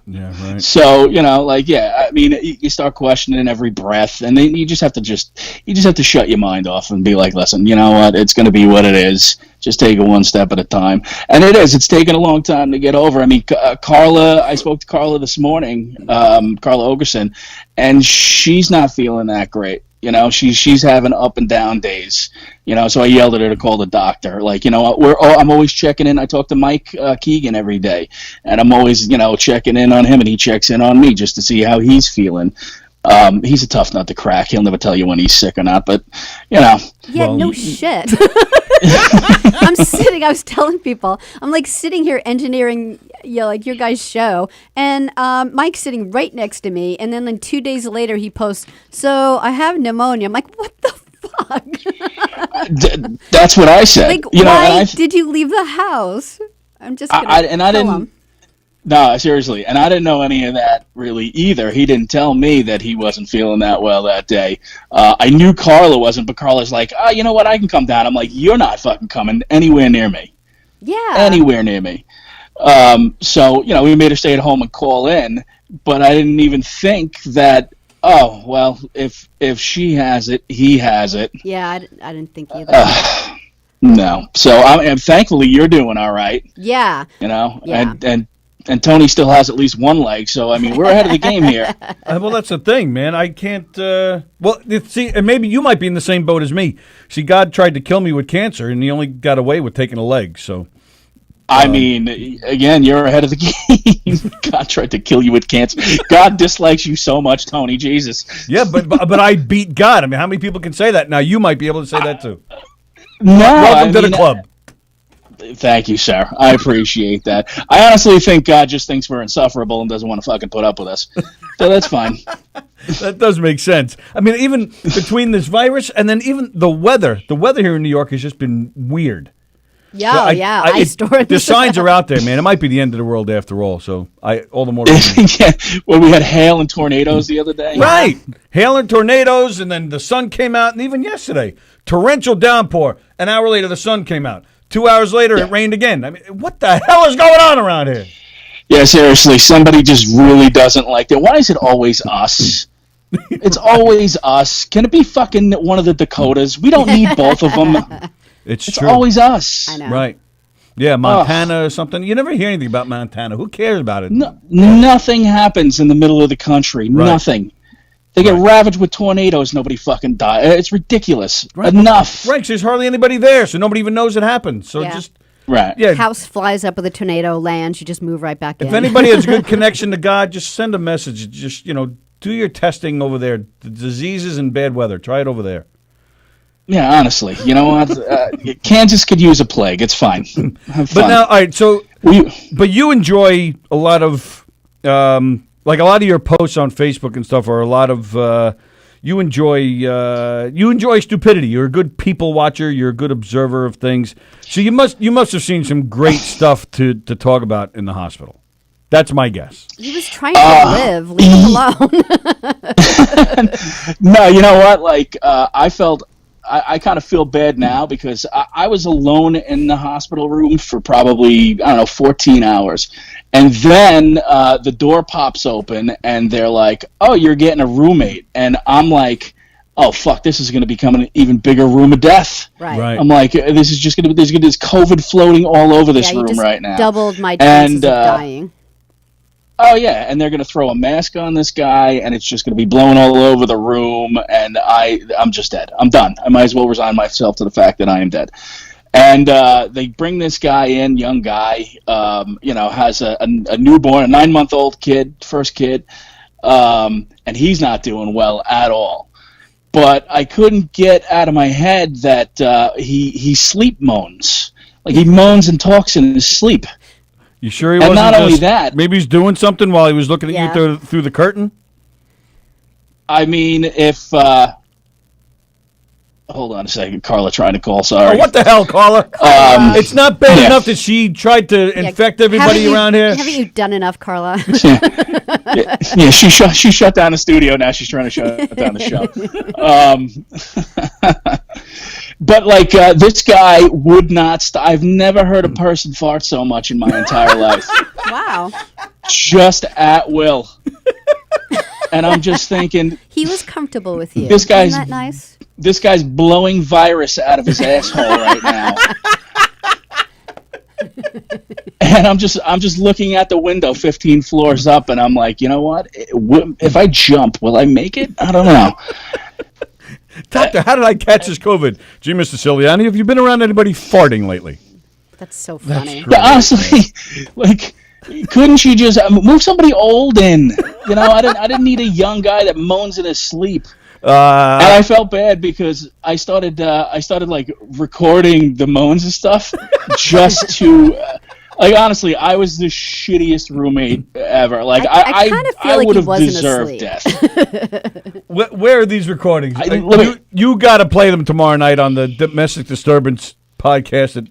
Yeah, right. So, I mean, you start questioning every breath, and then you just have to shut your mind off and be like, listen, you know what? It's going to be what it is. Just take it one step at a time. And it's taken a long time to get over. I mean, I spoke to Carla this morning, Carla Ogerson, and she's not feeling that great. She's having up and down days. So I yelled at her to call the doctor. Like, I'm always checking in. I talk to Mike Keegan every day, and I'm always, checking in on him, and he checks in on me just to see how he's feeling. He's a tough nut to crack. He'll never tell you when he's sick or not, but Yeah, well, no shit. I was telling people, I'm like sitting here engineering, like your guys' show, and Mike's sitting right next to me, and then 2 days later he posts, so I have pneumonia. I'm like, what the fuck? That's what I said. Like, why did you leave the house? I'm just gonna kill him. No, seriously, and I didn't know any of that really either. He didn't tell me that he wasn't feeling that well that day. I knew Carla wasn't, but Carla's like, you know what, I can come down. I'm like, you're not fucking coming anywhere near me. Yeah. Anywhere near me. So, we made her stay at home and call in, but I didn't even think that, oh, well, if she has it, he has it. Yeah, I didn't think either. No. So, I'm thankfully you're doing all right. Yeah. Yeah. And Tony still has at least one leg, so, I mean, we're ahead of the game here. Well, that's the thing, man. I can't, see, and maybe you might be in the same boat as me. See, God tried to kill me with cancer, and he only got away with taking a leg, so. I mean, again, you're ahead of the game. God tried to kill you with cancer. God dislikes you so much, Tony, Jesus. Yeah, but I beat God. I mean, how many people can say that? Now, you might be able to say that, too. No, Welcome to the club. Thank you, sir. I appreciate that. I honestly think God just thinks we're insufferable and doesn't want to fucking put up with us. So that's fine. That does make sense. I mean, even between this virus and then even the weather here in New York has just been weird. Yeah, so ice storms. The signs are out there, man. It might be the end of the world after all. So all the more. Yeah, well, we had hail and tornadoes the other day. Right, hail and tornadoes, and then the sun came out, and even yesterday, torrential downpour. An hour later, the sun came out. 2 hours later, it rained again. I mean, what the hell is going on around here? Yeah, seriously, somebody just really doesn't like that. Why is it always us? It's always us. Can it be fucking one of the Dakotas? We don't need both of them. It's true. It's always us. I know. Right. Yeah, Montana or something. You never hear anything about Montana. Who cares about it? No, nothing happens in the middle of the country. Right. Nothing. They get ravaged with tornadoes. Nobody fucking dies. It's ridiculous. Right. Enough. Right, 'cause there's hardly anybody there, so nobody even knows it happened. So just... Right. Yeah. House flies up with a tornado, lands, you just move right back in. If anybody has a good connection to God, just send a message. Just, do your testing over there. The diseases and bad weather. Try it over there. Yeah, honestly. You know what? Kansas could use a plague. It's fine. Have fun. But now, all right, so... But you enjoy a lot of... like a lot of your posts on Facebook and stuff are a lot of you enjoy stupidity. You're a good people watcher. You're a good observer of things. So you must have seen some great stuff to talk about in the hospital. That's my guess. He was trying to live. Leave him alone. No, you know what? Like I felt I kind of feel bad now because I was alone in the hospital room for probably, I don't know, 14 hours. And then the door pops open and they're like, oh, you're getting a roommate. And I'm like, oh, fuck, this is going to become an even bigger room of death. Right. I'm like, this is just going to be, there's COVID floating all over this you room just right now. Doubled my chances of dying. Oh, yeah, and they're going to throw a mask on this guy, and it's just going to be blown all over the room, and I'm just dead. I'm done. I might as well resign myself to the fact that I am dead. And they bring this guy in, young guy, has a newborn, a 9-month-old kid, first kid, and he's not doing well at all. But I couldn't get out of my head that he sleep moans. Like, he moans and talks in his sleep. You sure he and wasn't not only just, that, maybe he's doing something while he was looking at you through the curtain? I mean, if... hold on a second. Carla trying to call. Sorry. Oh, what the hell, Carla? It's not bad enough that she tried to infect everybody around here. Haven't you done enough, Carla? yeah, she shut down the studio. Now she's trying to shut down the show. But like this guy would not stop. I've never heard a person fart so much in my entire life. Wow. Just at will. And I'm just thinking, he was comfortable with you. This guy's Isn't that nice? This guy's blowing virus out of his asshole right now. And I'm just looking at the window 15 floors up, and I'm like, you know what? If I jump, will I make it? I don't know. Doctor, how did I catch this COVID? Gee, Mr. Siliani, have you been around anybody farting lately? That's so funny. Honestly, like, couldn't you just move somebody old in? You know, I didn't need a young guy that moans in his sleep. And I felt bad because I started like recording the moans and stuff just to. Like, honestly, I was the shittiest roommate ever. Like, I kind of feel like would he have wasn't deserved asleep. death. Where are these recordings? You got to play them tomorrow night on the Domestic Disturbance podcast at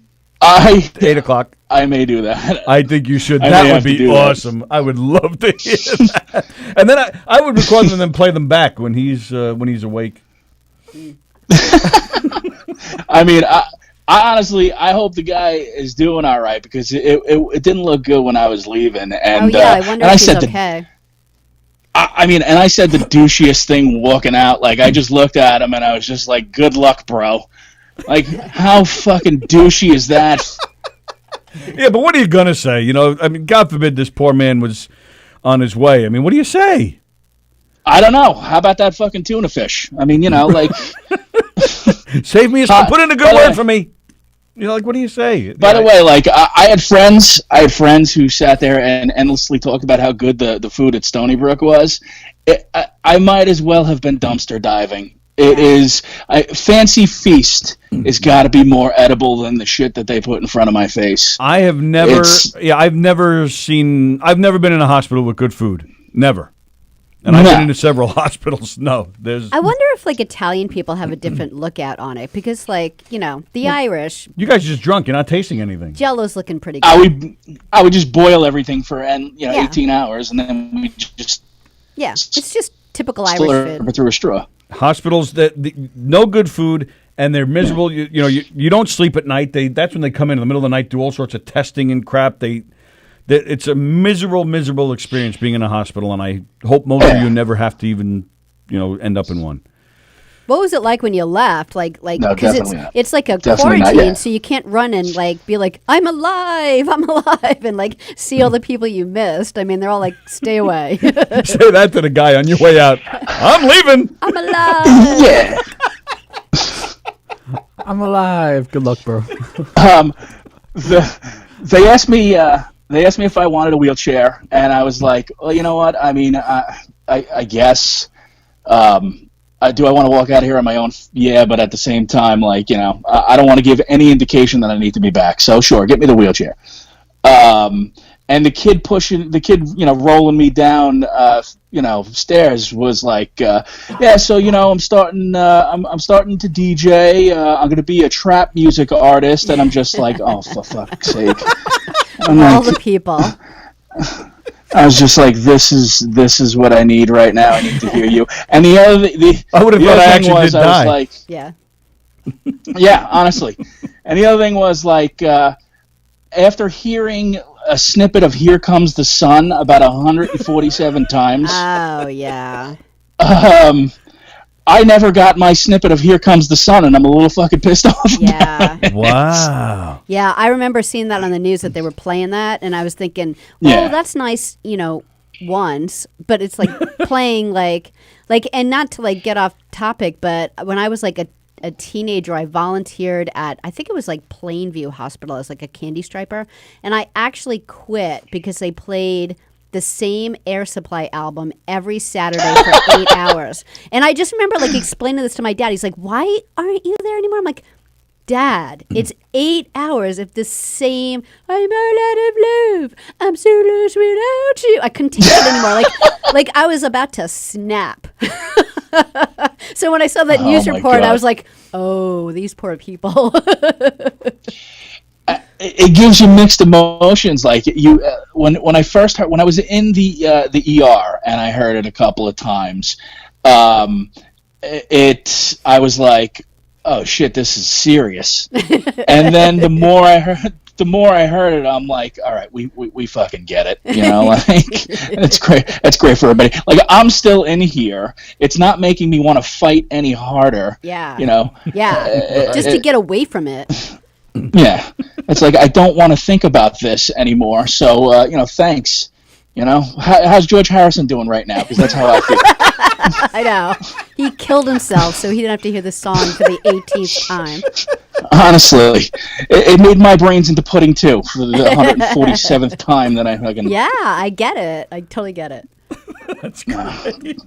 8 o'clock. I may do that. I think you should. That would be awesome. That. I would love to hear that. And then I would record them and then play them back when he's awake. I mean, I honestly, I hope the guy is doing all right because it didn't look good when I was leaving. And, I wonder if he's okay. And I said the douchiest thing walking out. Like, I just looked at him and I was just like, good luck, bro. Like, how fucking douchey is that? Yeah, but what are you going to say? You know, I mean, God forbid this poor man was on his way. I mean, what do you say? I don't know. How about that fucking tuna fish? I mean, you know, like... Save me put in a good word for me. You know, like, what do you say? By the way, like, I had friends who sat there and endlessly talked about how good the food at Stony Brook was. I might as well have been dumpster diving. It is Fancy Feast has got to be more edible than the shit that they put in front of my face. I've never been in a hospital with good food. Never. And I've been into several hospitals. No, I wonder if like Italian people have a different look at on it because, like, you know, the Irish. You guys are just drunk. You're not tasting anything. Jello's looking pretty good. I would just boil everything for 18 hours, and then we just it's just typical Irish food. Through a straw. Hospitals no good food and they're miserable. You don't sleep at night. That's when they come in the middle of the night, do all sorts of testing and crap. It's a miserable experience being in a hospital, and I hope most of you never have to even, end up in one. What was it like when you left? Like, no, because it's like a quarantine, so you can't run and like be like, I'm alive, and like see all the people you missed. I mean, they're all like, stay away. Say that to the guy on your way out. I'm leaving. I'm alive. Yeah. I'm alive. Good luck, bro. They asked me if I wanted a wheelchair, and I was like, well, you know what? I mean, I guess. Do I want to walk out of here on my own? Yeah, but at the same time, like, I don't want to give any indication that I need to be back. So sure, get me the wheelchair. And the kid rolling me down, stairs was like, yeah. So I'm starting to DJ. I'm going to be a trap music artist, and I'm just like, oh, for fuck's sake! All the people. I was just like, this is what I need right now. I need to hear you. And the other thing was, I was like, yeah. Yeah, honestly. And the other thing was like after hearing a snippet of "Here Comes the Sun" about 147 times. Oh yeah. I never got my snippet of "Here Comes the Sun," and I'm a little fucking pissed off. Yeah. Wow. Yeah, I remember seeing that on the news that they were playing that, and I was thinking, well, that's nice, once, but it's like playing like, and not to like get off topic, but when I was like a teenager, I volunteered at, I think it was like Plainview Hospital as like a candy striper, and I actually quit because they played the same Air Supply album every Saturday for 8 hours. And I just remember like explaining this to my dad. He's like, why aren't you there anymore? I'm like, Dad, it's 8 hours of the same, I'm all out of love, I'm so lost without you. I couldn't take it anymore. Like I was about to snap. So when I saw that news report, I was like, oh, these poor people. It gives you mixed emotions. Like you, when I first heard, when I was in the ER and I heard it a couple of times, I was like, oh shit, this is serious. And then the more I heard it, I'm like, all right, we fucking get it. Like it's great. That's great for everybody. Like I'm still in here. It's not making me want to fight any harder. Yeah. Yeah. Just to get away from it. Yeah, it's like I don't want to think about this anymore. So, thanks. How's George Harrison doing right now? Because that's how I feel. I know. He killed himself, so he didn't have to hear the song for the 18th time. Honestly, it made my brains into pudding too for the 147th time that I fucking. Yeah, I get it. I totally get it. That's great.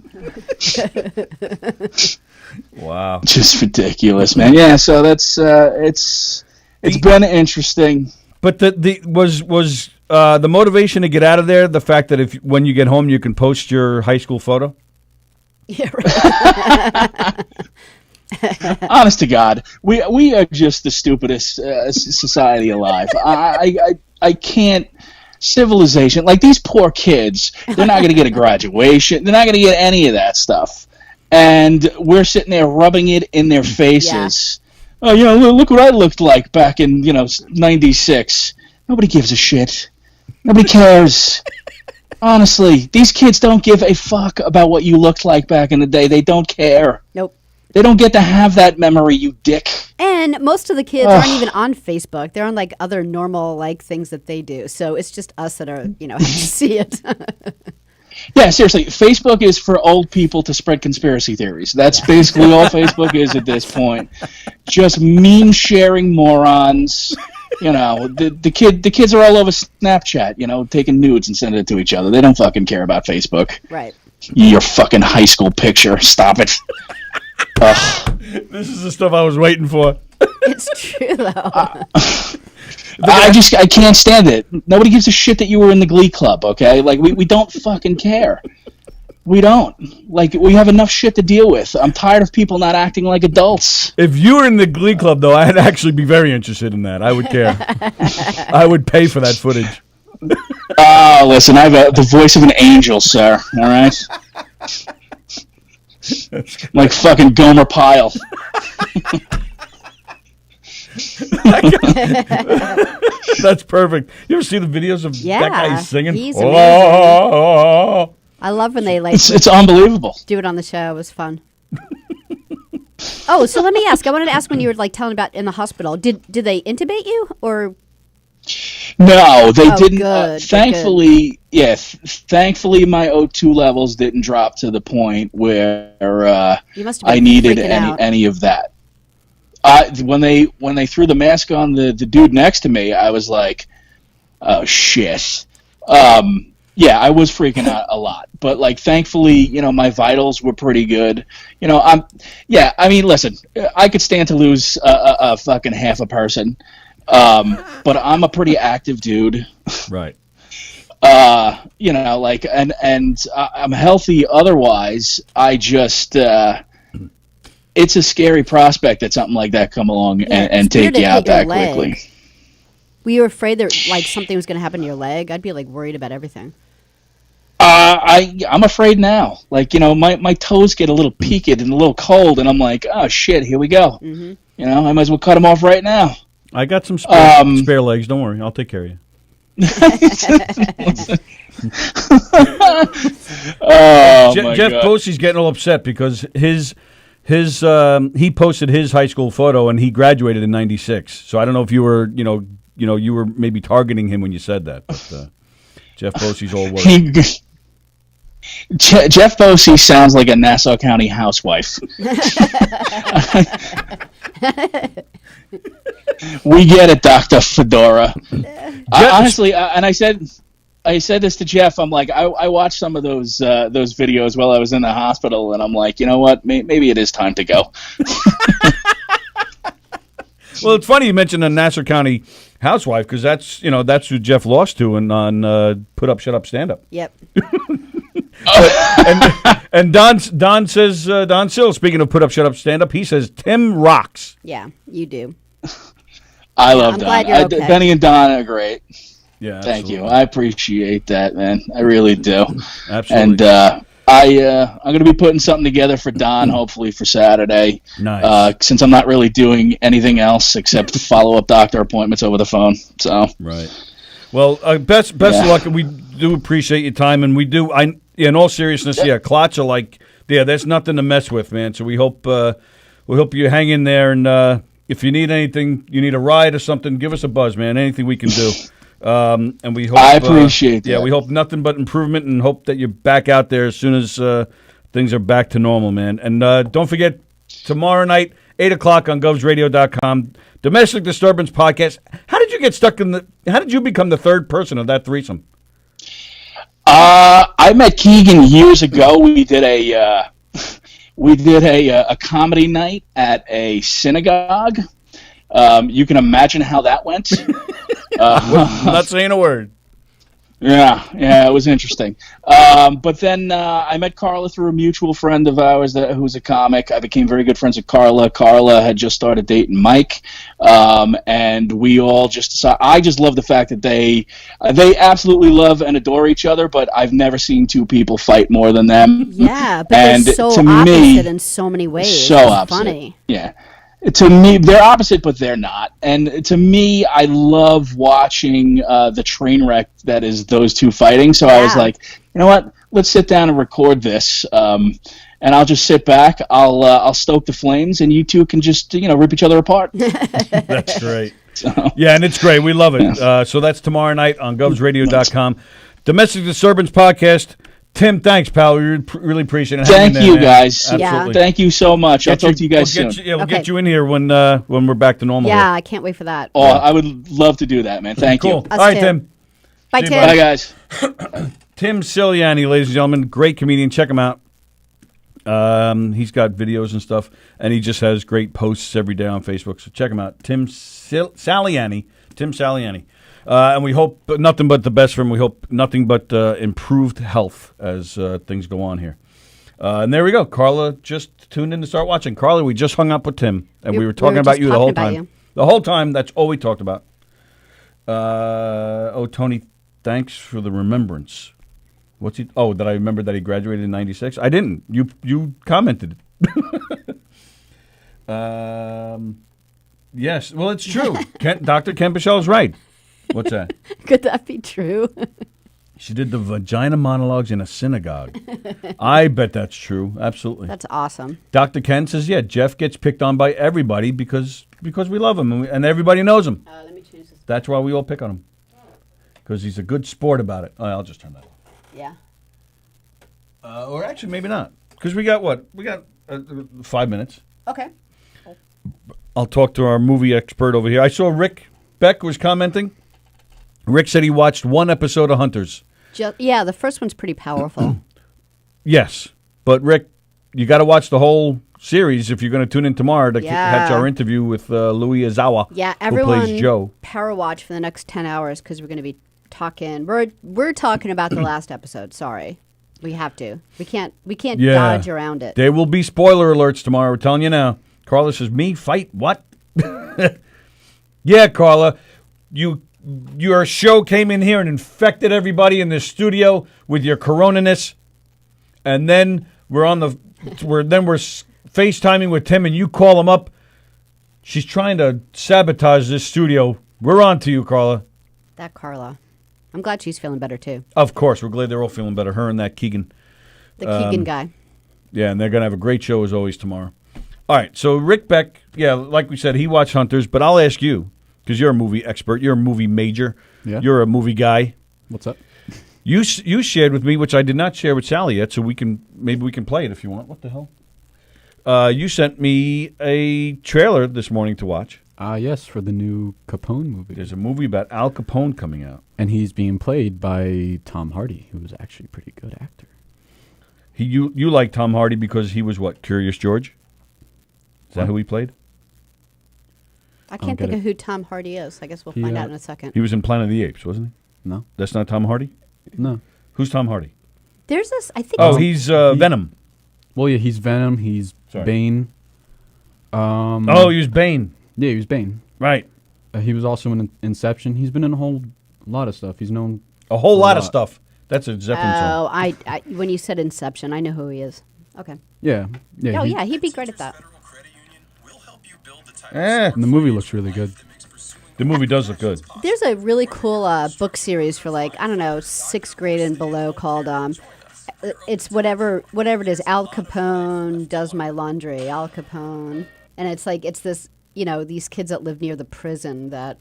Wow. Just ridiculous, man. Yeah, so that's it's been interesting. But was the motivation to get out of there the fact that when you get home you can post your high school photo? Yeah, right. Honest to God, we are just the stupidest society alive. I can't. Civilization, like these poor kids, they're not going to get a graduation. They're not going to get any of that stuff, and we're sitting there rubbing it in their faces. Yeah. Oh, look what I looked like back in '96. Nobody gives a shit. Nobody cares. Honestly, these kids don't give a fuck about what you looked like back in the day. They don't care. Nope. They don't get to have that memory, you dick. And most of the kids aren't even on Facebook. They're on like other normal like things that they do. So it's just us that are, have to see it. Yeah, seriously. Facebook is for old people to spread conspiracy theories. That's basically all Facebook is at this point. Just meme sharing morons. The kids are all over Snapchat, taking nudes and sending it to each other. They don't fucking care about Facebook. Right. Your fucking high school picture. Stop it. This is the stuff I was waiting for. It's true though. I can't stand it. Nobody gives a shit that you were in the Glee Club, okay? Like we don't fucking care. We don't. Like we have enough shit to deal with. I'm tired of people not acting like adults. If you were in the Glee Club though, I'd actually be very interested in that. I would care. I would pay for that footage. Listen, I have the voice of an angel, sir. All right? Like fucking Gomer Pyle. That's perfect. You ever see the videos of that guy singing? He's amazing. I love when they it's unbelievable. Do it on the show. It was fun. Oh, so let me ask. I wanted to ask when you were like telling about in the hospital. Did they intubate you or? No, they didn't. Good, thankfully, yes. Thankfully, my O2 levels didn't drop to the point where I needed any of that. When they threw the mask on the dude next to me, I was like, oh shit. Yeah, I was freaking out a lot, but like thankfully, my vitals were pretty good. Listen, I could stand to lose a fucking half a person. But I'm a pretty active dude. Right. I'm healthy otherwise. I just, it's a scary prospect that something like that come along and take you out that quickly. Were you afraid that like something was going to happen to your leg? I'd be like worried about everything. I'm afraid now. Like, my toes get a little peaked and a little cold and I'm like, oh shit, here we go. Mm-hmm. You know, I might as well cut them off right now. I got some spare legs. Don't worry. I'll take care of you. Jeff Posey's getting all upset because he posted his high school photo and he graduated in '96. So I don't know if you were you were maybe targeting him when you said that. But Jeff Posey's old work. Jeff Posey sounds like a Nassau County housewife. We get it, Dr. Fedora. Honestly, and I said this to Jeff. I'm like, I watched some of those videos while I was in the hospital, and I'm like, you know what? Maybe it is time to go. Well, it's funny you mentioned a Nassau County housewife because that's who Jeff lost to on Put Up, Shut Up, Stand Up. Yep. And Don says, Don Sill, speaking of Put Up, Shut Up, Stand Up, he says Tim rocks. Yeah, you do. I love Don. Glad you're okay. Benny and Don are great. Yeah, thank you. I appreciate that, man. I really do. Absolutely. And I'm going to be putting something together for Don, hopefully for Saturday. Nice. Since I'm not really doing anything else except follow-up doctor appointments over the phone. So right. Well, best of luck. We do appreciate your time, and we do. In all seriousness, clots are like, there's nothing to mess with, man. So we hope you hang in there, and if you need anything, you need a ride or something, give us a buzz, man. Anything we can do. And we hope, I appreciate that. Yeah, we hope nothing but improvement, and hope that you're back out there as soon as things are back to normal, man. And don't forget, tomorrow night, 8 o'clock on govsradio.com, Domestic Disturbance Podcast. How did you get stuck how did you become the third person of that threesome? I met Keegan years ago. We did a comedy night at a synagogue. You can imagine how that went. I'm not saying a word. Yeah, it was interesting. But then I met Carla through a mutual friend of ours who's a comic. I became very good friends with Carla. Carla had just started dating Mike, and we all just decided. I just love the fact that they absolutely love and adore each other, but I've never seen two people fight more than them. Yeah, but they're so opposite in so many ways. So it's opposite. Funny. Yeah. To me, they're opposite, but they're not. And to me, I love watching the train wreck that is those two fighting. So I was like, you know what? Let's sit down and record this. And I'll just sit back. I'll stoke the flames, and you two can just rip each other apart. That's great. Yeah, and it's great. We love it. Yeah. So that's tomorrow night on govsradio.com. Domestic Disturbance Podcast. Tim, thanks, pal. We really appreciate it. Thank you, guys. Absolutely. Thank you so much. I'll talk to you guys soon. We'll get you in here when we're back to normal. Yeah, here. I can't wait for that. Oh, I would love to do that, man. Thank you. All right, Tim. Bye, Tim. Bye, guys. Tim Siliani, ladies and gentlemen, great comedian. Check him out. He's got videos and stuff, and he just has great posts every day on Facebook. So check him out. Tim Saliani. Tim Saliani. And we hope nothing but the best for him. We hope nothing but improved health as things go on here. And there we go. Carla just tuned in to start watching. Carla, we just hung up with Tim, and we were talking about you the whole time. The whole time, that's all we talked about. Tony, thanks for the remembrance. What's he? Oh, that I remember that he graduated in '96. I didn't. You commented. Yes. Well, it's true. Dr. Ken Pichel's right. What's that? Could that be true? She did the vagina monologues in a synagogue. I bet that's true. Absolutely. That's awesome. Dr. Ken says, yeah, Jeff gets picked on by everybody because we love him and everybody knows him. Let me choose this. That's why we all pick on him. Because he's a good sport about it. Oh, I'll just turn that off. Yeah. Or actually, maybe not. Because we got what? We got 5 minutes. Okay. I'll talk to our movie expert over here. I saw Rick Beck was commenting. Rick said he watched one episode of Hunters. Yeah, the first one's pretty powerful. Yes, but Rick, you got to watch the whole series if you're going to tune in tomorrow to catch our interview with Louis Azawa. Yeah, everyone who plays Joe. Power watch for the next 10 hours because we're going to be talking. We're talking about the last episode. Sorry, we have to. We can't dodge around it. There will be spoiler alerts tomorrow. We're telling you now. Carla says, "Me fight what?" Yeah, Carla, your show came in here and infected everybody in the studio with your coronaness, and then we're FaceTiming with Tim, and you call him up She's trying to sabotage this studio. We're on to you, Carla. That Carla. I'm glad she's feeling better, too. Of course. We're glad they're all feeling better. Her and that Keegan. The Keegan guy. Yeah, and they're going to have a great show as always tomorrow. All right, so Rick Beck, yeah, like we said, he watched Hunters, but I'll ask you, because you're a movie expert, you're a movie major, you're a movie guy. What's up? You shared with me, which I did not share with Sallie yet, so maybe we can play it if you want. What the hell? You sent me a trailer this morning to watch. Yes, for the new Capone movie. There's a movie about Al Capone coming out. And he's being played by Tom Hardy, who was actually a pretty good actor. You like Tom Hardy because he was what, Curious George? Is that who he played? I can't think of who Tom Hardy is. I guess we'll find out in a second. He was in Planet of the Apes, wasn't he? No. That's not Tom Hardy? No. Who's Tom Hardy? There's this, I think. Oh, he's Venom. Well, yeah, he's Venom. He's Bane. He was Bane. Yeah, he was Bane. Right. He was also in Inception. He's been in a whole lot of stuff. He's known a whole lot of stuff. That's a Zeppelin song. I when you said Inception, I know who he is. Okay. Yeah. Oh, yeah, he'd be great at that. And the movie looks really good. The movie does look good. There's a really cool book series for 6th grade and below called it's whatever it is. Al Capone does my laundry. Al Capone, and it's this these kids that live near the prison that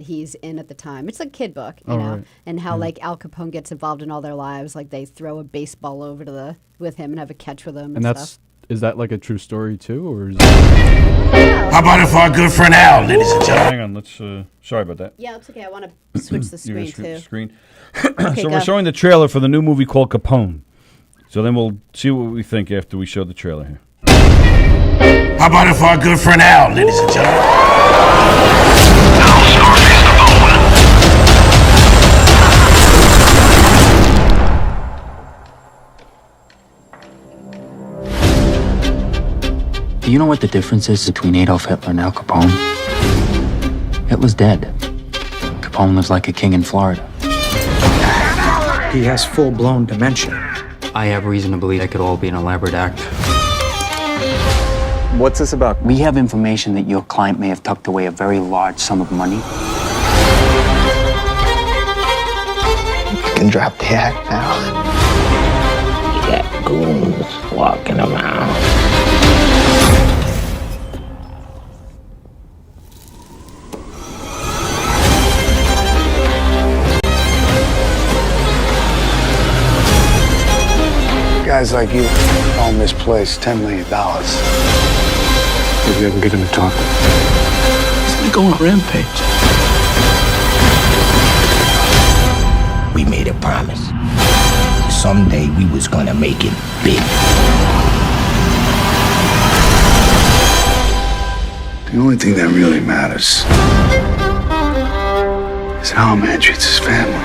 he's in at the time. It's a kid book, you know, right. And how Al Capone gets involved in all their lives. Like they throw a baseball over with him and have a catch with him. And stuff. Is that like a true story too, or is How about it for our good friend Al, ladies and gentlemen? Hang on, let's. Sorry about that. Yeah, it's okay. I want to switch the screen too. Okay, so we're showing the trailer for the new movie called Capone. So then we'll see what we think after we show the trailer here. How about it for our good friend Al, ladies and gentlemen? Do you know what the difference is between Adolf Hitler and Al Capone? Hitler's dead. Capone lives like a king in Florida. He has full-blown dementia. I have reason to believe it could all be an elaborate act. What's this about? We have information that your client may have tucked away a very large sum of money. You can drop the act now. You got goons walking around. Guys like you own this place $10 million. Maybe I can get him to talk. He's gonna go on a rampage. We made a promise. Someday we was gonna make it big. The only thing that really matters is how a man treats his family.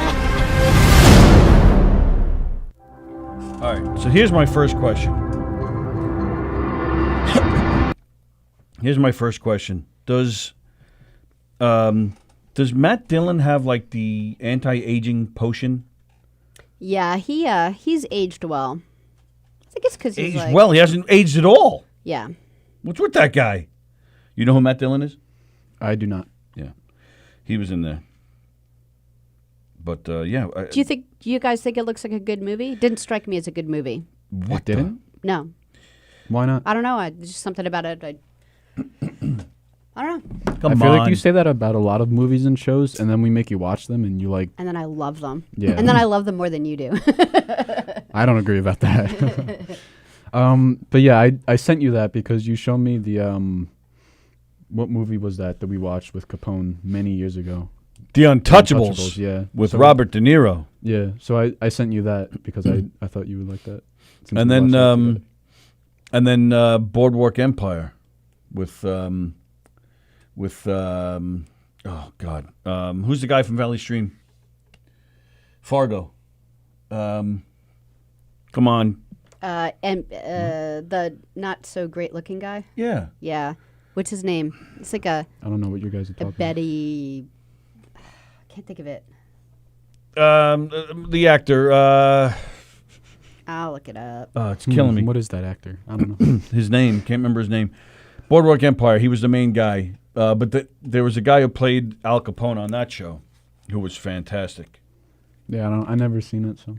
All right, so here's my first question. Does Matt Dillon have like the anti-aging potion? Yeah, he's aged well. I think it's because he's aged well. He hasn't aged at all. Yeah. What's with that guy? You know who Matt Dillon is? I do not. Yeah, he was in there. But yeah. Do you guys think it looks like a good movie? It didn't strike me as a good movie. What didn't? No. Why not? I don't know. Just something about it. I don't know. I feel like you say that about a lot of movies and shows, and then we make you watch them, and you like. And then I love them. Yeah. And then I love them more than you do. I don't agree about that. But yeah, I sent you that because you showed me the what movie was that we watched with Capone many years ago? The Untouchables, yeah, with Robert De Niro. Yeah, so I sent you that because I thought you would like that. And then Boardwalk Empire with oh God, who's the guy from Valley Stream? Fargo. Come on. The not so great looking guy. Yeah. Yeah. What's his name? It's like I don't know what you guys are talking Betty. Can't think of it. The actor. I'll look it up. It's killing me. What is that actor? I don't know. His name. Can't remember his name. Boardwalk Empire. He was the main guy, but there was a guy who played Al Capone on that show, who was fantastic. Yeah, I never seen it. So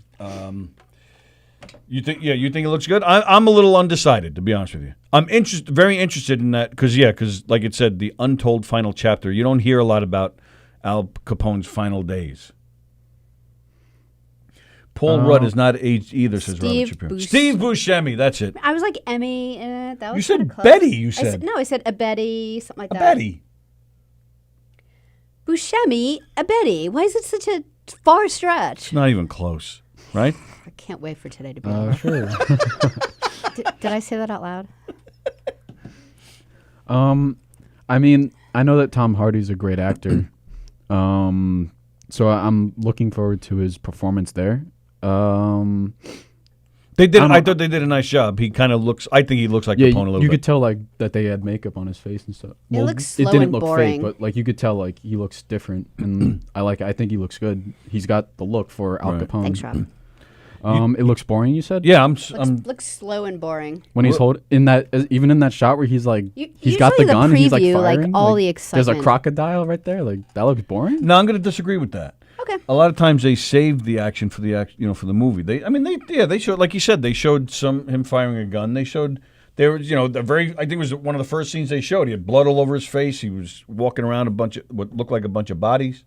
you think it looks good? I'm a little undecided, to be honest with you. I'm very interested in that because like it said, the untold final chapter. You don't hear a lot about Al Capone's final days. Paul Rudd has not aged either, says Robert Shapiro. Steve Buscemi, that's it. I was like Emmy. That was you said close. Betty. You said no. I said a Betty, something like a that. Betty. Buscemi, a Betty. Why is it such a far stretch? It's not even close, right? I can't wait for today to be over. Sure. Did I say that out loud? I mean, I know that Tom Hardy's a great actor. So I'm looking forward to his performance there. They did. I thought they did a nice job. He kind of looks. I think he looks like Capone a little bit. You could tell like that they had makeup on his face and stuff. It looks slow it didn't and look boring. fake, but like you could tell like he looks different, and I think he looks good. He's got the look for Al Capone. Thanks, Rob. It looks boring. You said? Yeah, looks slow and boring. When he's even in that shot where he's like, he's got usually the gun, and he's like preview, firing. like, all the excitement. There's a crocodile right there. Like that looks boring. No, I'm going to disagree with that. Okay. A lot of times they saved the action for the movie. They showed, like you said, they showed him firing a gun. I think it was one of the first scenes they showed. He had blood all over his face. He was walking around what looked like a bunch of bodies.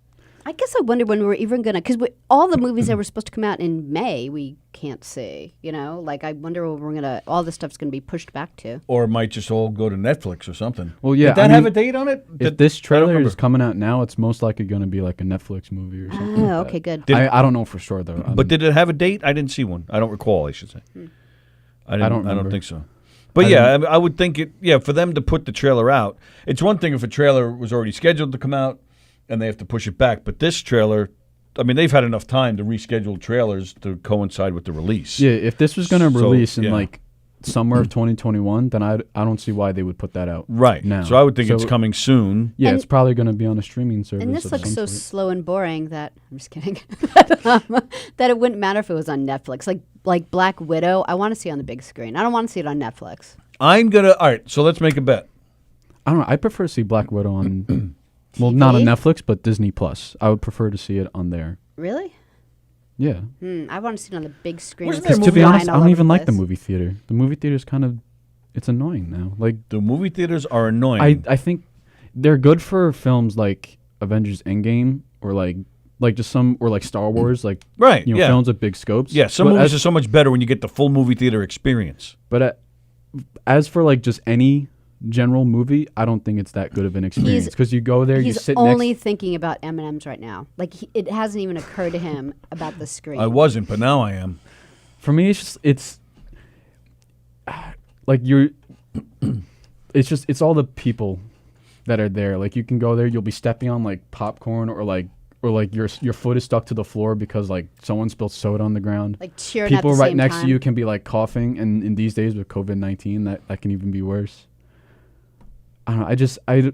I guess I wonder when we're even gonna, because all the movies that were supposed to come out in May, we can't see. Like I wonder when we're gonna, all this stuff's gonna be pushed back to, or it might just all go to Netflix or something. Well, yeah. Did that have a date on it? If this trailer is coming out now, it's most likely going to be like a Netflix movie or something. Oh, okay, good. I don't know for sure though. But did it have a date? I didn't see one. I don't recall. I should say. I don't think so. But I would think it. Yeah, for them to put the trailer out, it's one thing if a trailer was already scheduled to come out and they have to push it back. But this trailer, I mean, they've had enough time to reschedule trailers to coincide with the release. Yeah, if this was going to release in like summer of 2021, then I don't see why they would put that out right now. So I would think it's coming soon. Yeah, it's probably going to be on a streaming service. And this looks so slow and boring that I'm just kidding. that it wouldn't matter if it was on Netflix. Like Black Widow, I want to see it on the big screen. I don't want to see it on Netflix. All right, so let's make a bet. I don't know. I prefer to see Black Widow on, well, not on Netflix, but Disney Plus. I would prefer to see it on there. Really? Yeah. I want to see it on the big screen. Because to be honest, I don't even like the movie theater. The movie theater is it's annoying now. Like the movie theaters are annoying. I think they're good for films like Avengers Endgame or like just some, or like Star Wars, like films with big scopes. Yeah, some movies are so much better when you get the full movie theater experience. But as for like just any general movie, I don't think it's that good of an experience because you go there, you sit He's only thinking about M&Ms right now. Like it hasn't even occurred to him about the screen. I wasn't, but now I am. For me, it's like it's all the people that are there. Like you can go there, you'll be stepping on like popcorn or your foot is stuck to the floor because like someone spilled soda on the ground. Like cheering people at the right same next time. to you can be like coughing, and in these days with COVID-19, that can even be worse. I don't know.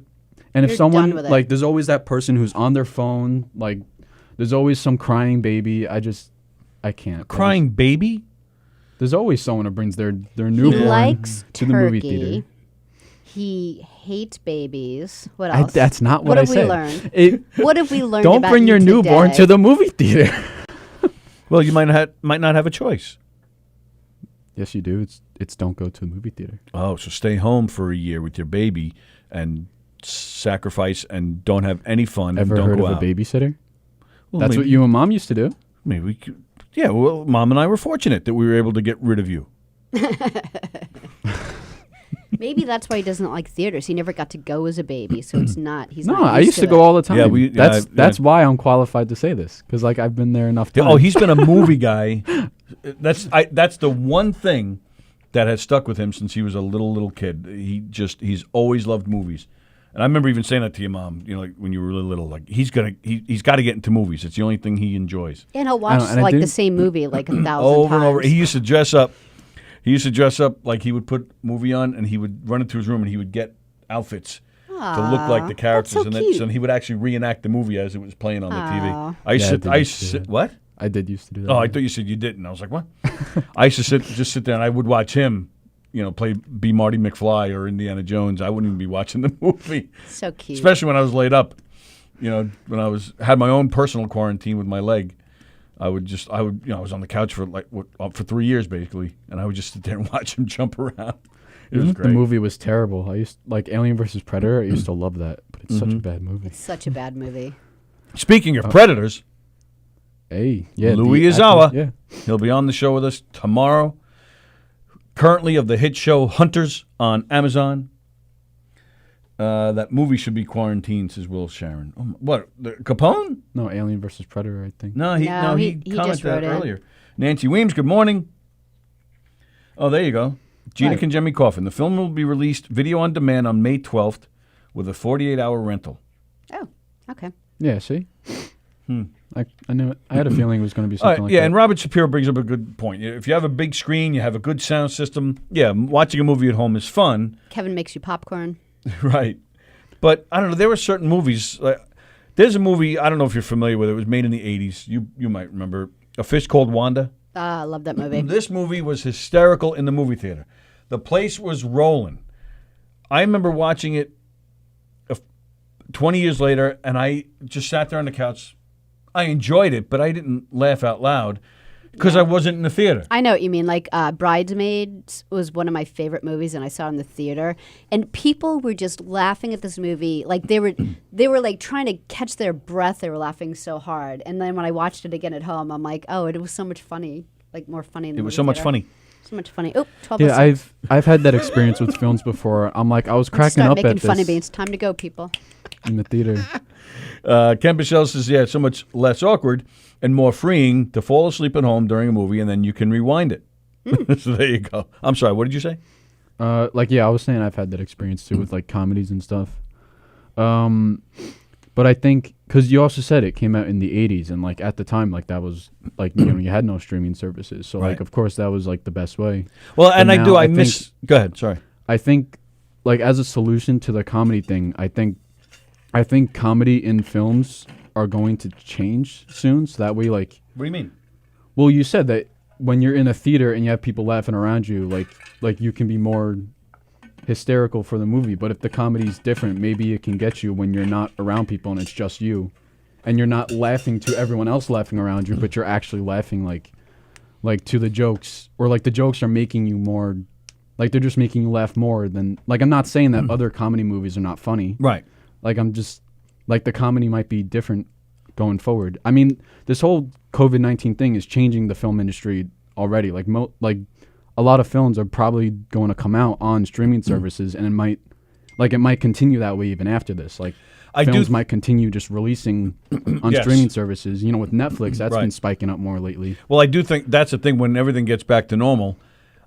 And if someone like, there's always that person who's on their phone. Like, there's always some crying baby. I can't. Crying baby? There's always someone who brings their newborn to the movie theater. He hates babies. What else? That's not what I said. What have we learned? What have we learned? Don't bring your newborn to the movie theater. Well, you might not have a choice. Yes, you do. It's don't go to the movie theater. Oh, so stay home for a year with your baby and sacrifice and don't have any fun. Ever and don't heard go of out. a babysitter? Well, That's what you and Mom used to do. Maybe we could. Yeah, well, Mom and I were fortunate that we were able to get rid of you. Maybe that's why he doesn't like theaters. He never got to go as a baby, so it's not. He's no, not I used to go all the time. Yeah, that's why I'm qualified to say this because like I've been there enough time. Oh, he's been a movie guy. That's the one thing that has stuck with him since he was a little kid. He's always loved movies. And I remember even saying that to your mom, like when you were really little, like he's got to get into movies. It's the only thing he enjoys. And he'll watch the same movie like 1,000 times. Over and over. He used to dress up. Like he would put movie on and he would run into his room and he would get outfits to look like the characters, so cute. Then he would actually reenact the movie as it was playing on the TV. What? I did used to do that. Oh, I thought you said you didn't. I was like, what? I used to sit there and I would watch him be Marty McFly or Indiana Jones, I wouldn't even be watching the movie. So cute. Especially when I was laid up. When I had my own personal quarantine with my leg. I was on the couch for for 3 years basically, and I would just sit there and watch him jump around. It was great. The movie was terrible. I used Alien vs. Predator. I used to love that, but it's such a bad movie. It's such a bad movie. Speaking of Predators, Louis Izawa, yeah. He'll be on the show with us tomorrow. Currently of the hit show Hunters on Amazon. That movie should be quarantined, says Will Sharon. What? Capone? No, Alien vs. Predator, I think. No, he just commented wrote that it. earlier. Nancy Weems, good morning. Oh, there you go. Gina Conjemi Coffin. The film will be released video on demand on May 12th with a 48-hour rental. Oh, okay. Yeah, see? I knew it. I had a feeling it was going to be something like that. Yeah, and Robert Shapiro brings up a good point. If you have a big screen, you have a good sound system, watching a movie at home is fun. Kevin makes you popcorn. Right. But, I don't know, there were certain movies. There's a movie, I don't know if you're familiar with it. It was made in the 80s. You might remember. A Fish Called Wanda. I love that movie. This movie was hysterical in the movie theater. The place was rolling. I remember watching it 20 years later, and I just sat there on the couch. I enjoyed it, but I didn't laugh out loud because I wasn't in the theater. I know what you mean. Like Bridesmaids was one of my favorite movies, and I saw it in the theater. And people were just laughing at this movie, like they were like trying to catch their breath. They were laughing so hard. And then when I watched it again at home, I'm like, oh, it was so much funny, like more funny. In the It was movie so much theater. funny. So much funny. Oh, 12 Yeah, I've had that experience with films before. I'm like, I was cracking Start up making at funny this beans. Time to go, people. in the theater. Ken Bichelle says, it's so much less awkward and more freeing to fall asleep at home during a movie, and then you can rewind it. So there you go. I'm sorry, what did you say? I was saying I've had that experience too with like comedies and stuff. But I think because you also said it came out in the 80s, and like at the time, like that was like you had no streaming services, so like of course that was like the best way. Well, and I miss. Go ahead. Sorry. I think like as a solution to the comedy thing, I think comedy in films are going to change soon. So that way, like, what do you mean? Well, you said that when you're in a theater and you have people laughing around you, like you can be more hysterical for the movie. But if the comedy's different, maybe it can get you when you're not around people and it's just you, and you're not laughing to everyone else laughing around you, but you're actually laughing like to the jokes, or like the jokes are making you more, like they're just making you laugh more than like. I'm not saying that other comedy movies are not funny, right? Like I'm just like the comedy might be different going forward. I mean, this whole COVID-19 thing is changing the film industry already. Like a lot of films are probably going to come out on streaming services, and it might continue that way even after this. Like films might continue just releasing on streaming services. You know, with Netflix, that's been spiking up more lately. Well, I do think that's the thing. When everything gets back to normal,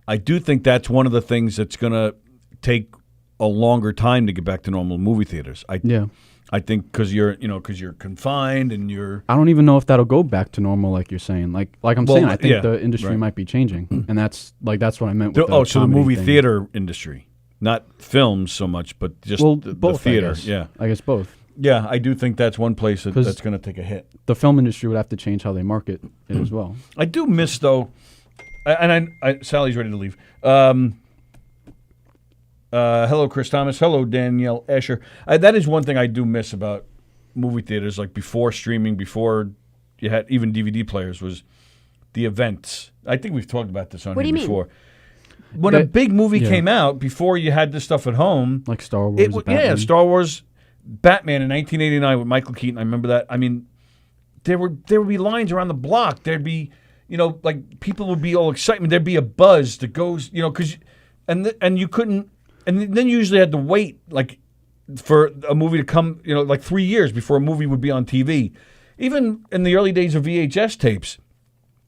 I do think that's one of the things that's going to take a longer time to get back to normal. Movie theaters. I think because you're confined and you're. I don't even know if that'll go back to normal, like you're saying. Like I'm saying, I think the industry might be changing, and that's what I meant with so the movie thing. theater industry, not films so much, but just the theater. I guess both. Yeah, I do think that's one place that's going to take a hit. The film industry would have to change how they market it as well. I do miss though, and Sally's ready to leave. Hello, Chris Thomas. Hello, Danielle Escher. That is one thing I do miss about movie theaters, like before streaming, before you had even DVD players, was the events. I think we've talked about this on here before. When a big movie came out, before you had this stuff at home. Like Star Wars. Star Wars, Batman in 1989 with Michael Keaton. I remember that. I mean, there would be lines around the block. There'd be, like people would be all excitement. There'd be a buzz that goes, because, and you couldn't. And then you usually had to wait, like, for a movie to come, like 3 years before a movie would be on TV. Even in the early days of VHS tapes,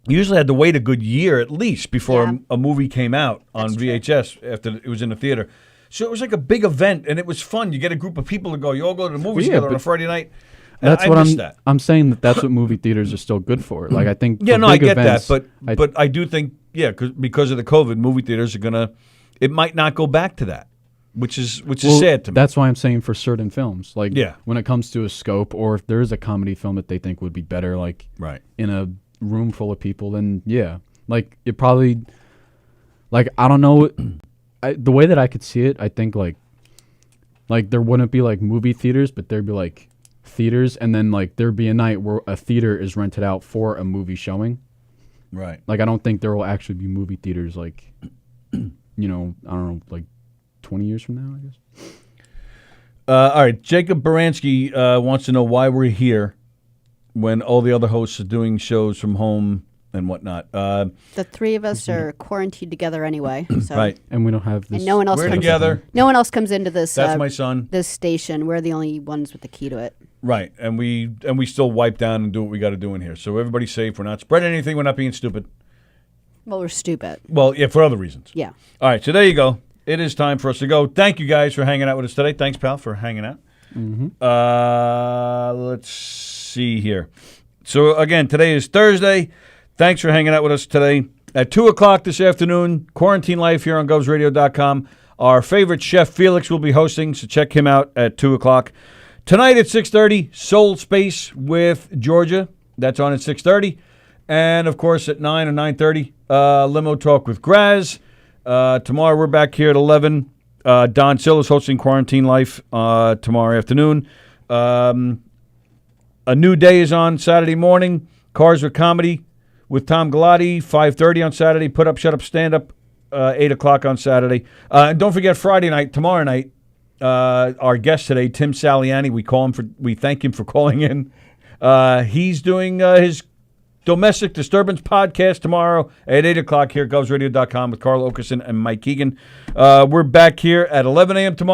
you usually had to wait a good year at least before a movie came out on VHS after it was in the theater. So it was like a big event, and it was fun. You get a group of people to go, you all go to the movies together on a Friday night. That's what I'm saying. That's what movie theaters are still good for. Like I think. I get events, that, but I do think because of the COVID, movie theaters are gonna. It might not go back to that, which is sad to me. That's why I'm saying for certain films, like when it comes to a scope, or if there is a comedy film that they think would be better, like in a room full of people, then like it probably, like I don't know the way that I could see it, I think like there wouldn't be like movie theaters, but there'd be like theaters, and then like there'd be a night where a theater is rented out for a movie showing. Right. Like I don't think there will actually be movie theaters like, I don't know, like 20 years from now, I guess. All right, Jacob Baranski wants to know why we're here when all the other hosts are doing shows from home and whatnot. The three of us are quarantined together anyway. So. Right. And we don't have this. And no one else We're comes together. No one else comes into this. That's my son. This station. We're the only ones with the key to it. Right, and we still wipe down and do what we got to do in here. So everybody's safe. We're not spreading anything. We're not being stupid. Well, we're stupid. Well, yeah, for other reasons. Yeah. All right, so there you go. It is time for us to go. Thank you guys for hanging out with us today. Thanks, pal, for hanging out. Let's see here. So, again, today is Thursday. Thanks for hanging out with us today. At 2 o'clock this afternoon, Quarantine Life here on govsradio.com. Our favorite chef, Felix, will be hosting, so check him out at 2 o'clock. Tonight at 6:30, Soul Space with Georgia. That's on at 6:30. And, of course, at 9 or 9:30, Limo Talk with Graz. Tomorrow we're back here at 11. Don Sill is hosting Quarantine Life tomorrow afternoon. A New Day is on Saturday morning. Cars with Comedy with Tom Galati, 5:30 on Saturday. Put Up, Shut Up, Stand Up, 8 o'clock on Saturday. And don't forget Friday night, tomorrow night, our guest today, Tim Saliani, we thank him for calling in. He's doing his Domestic Disturbance podcast tomorrow at 8 o'clock here at govsradio.com with Carl Okerson and Mike Keegan. We're back here at 11 a.m. tomorrow.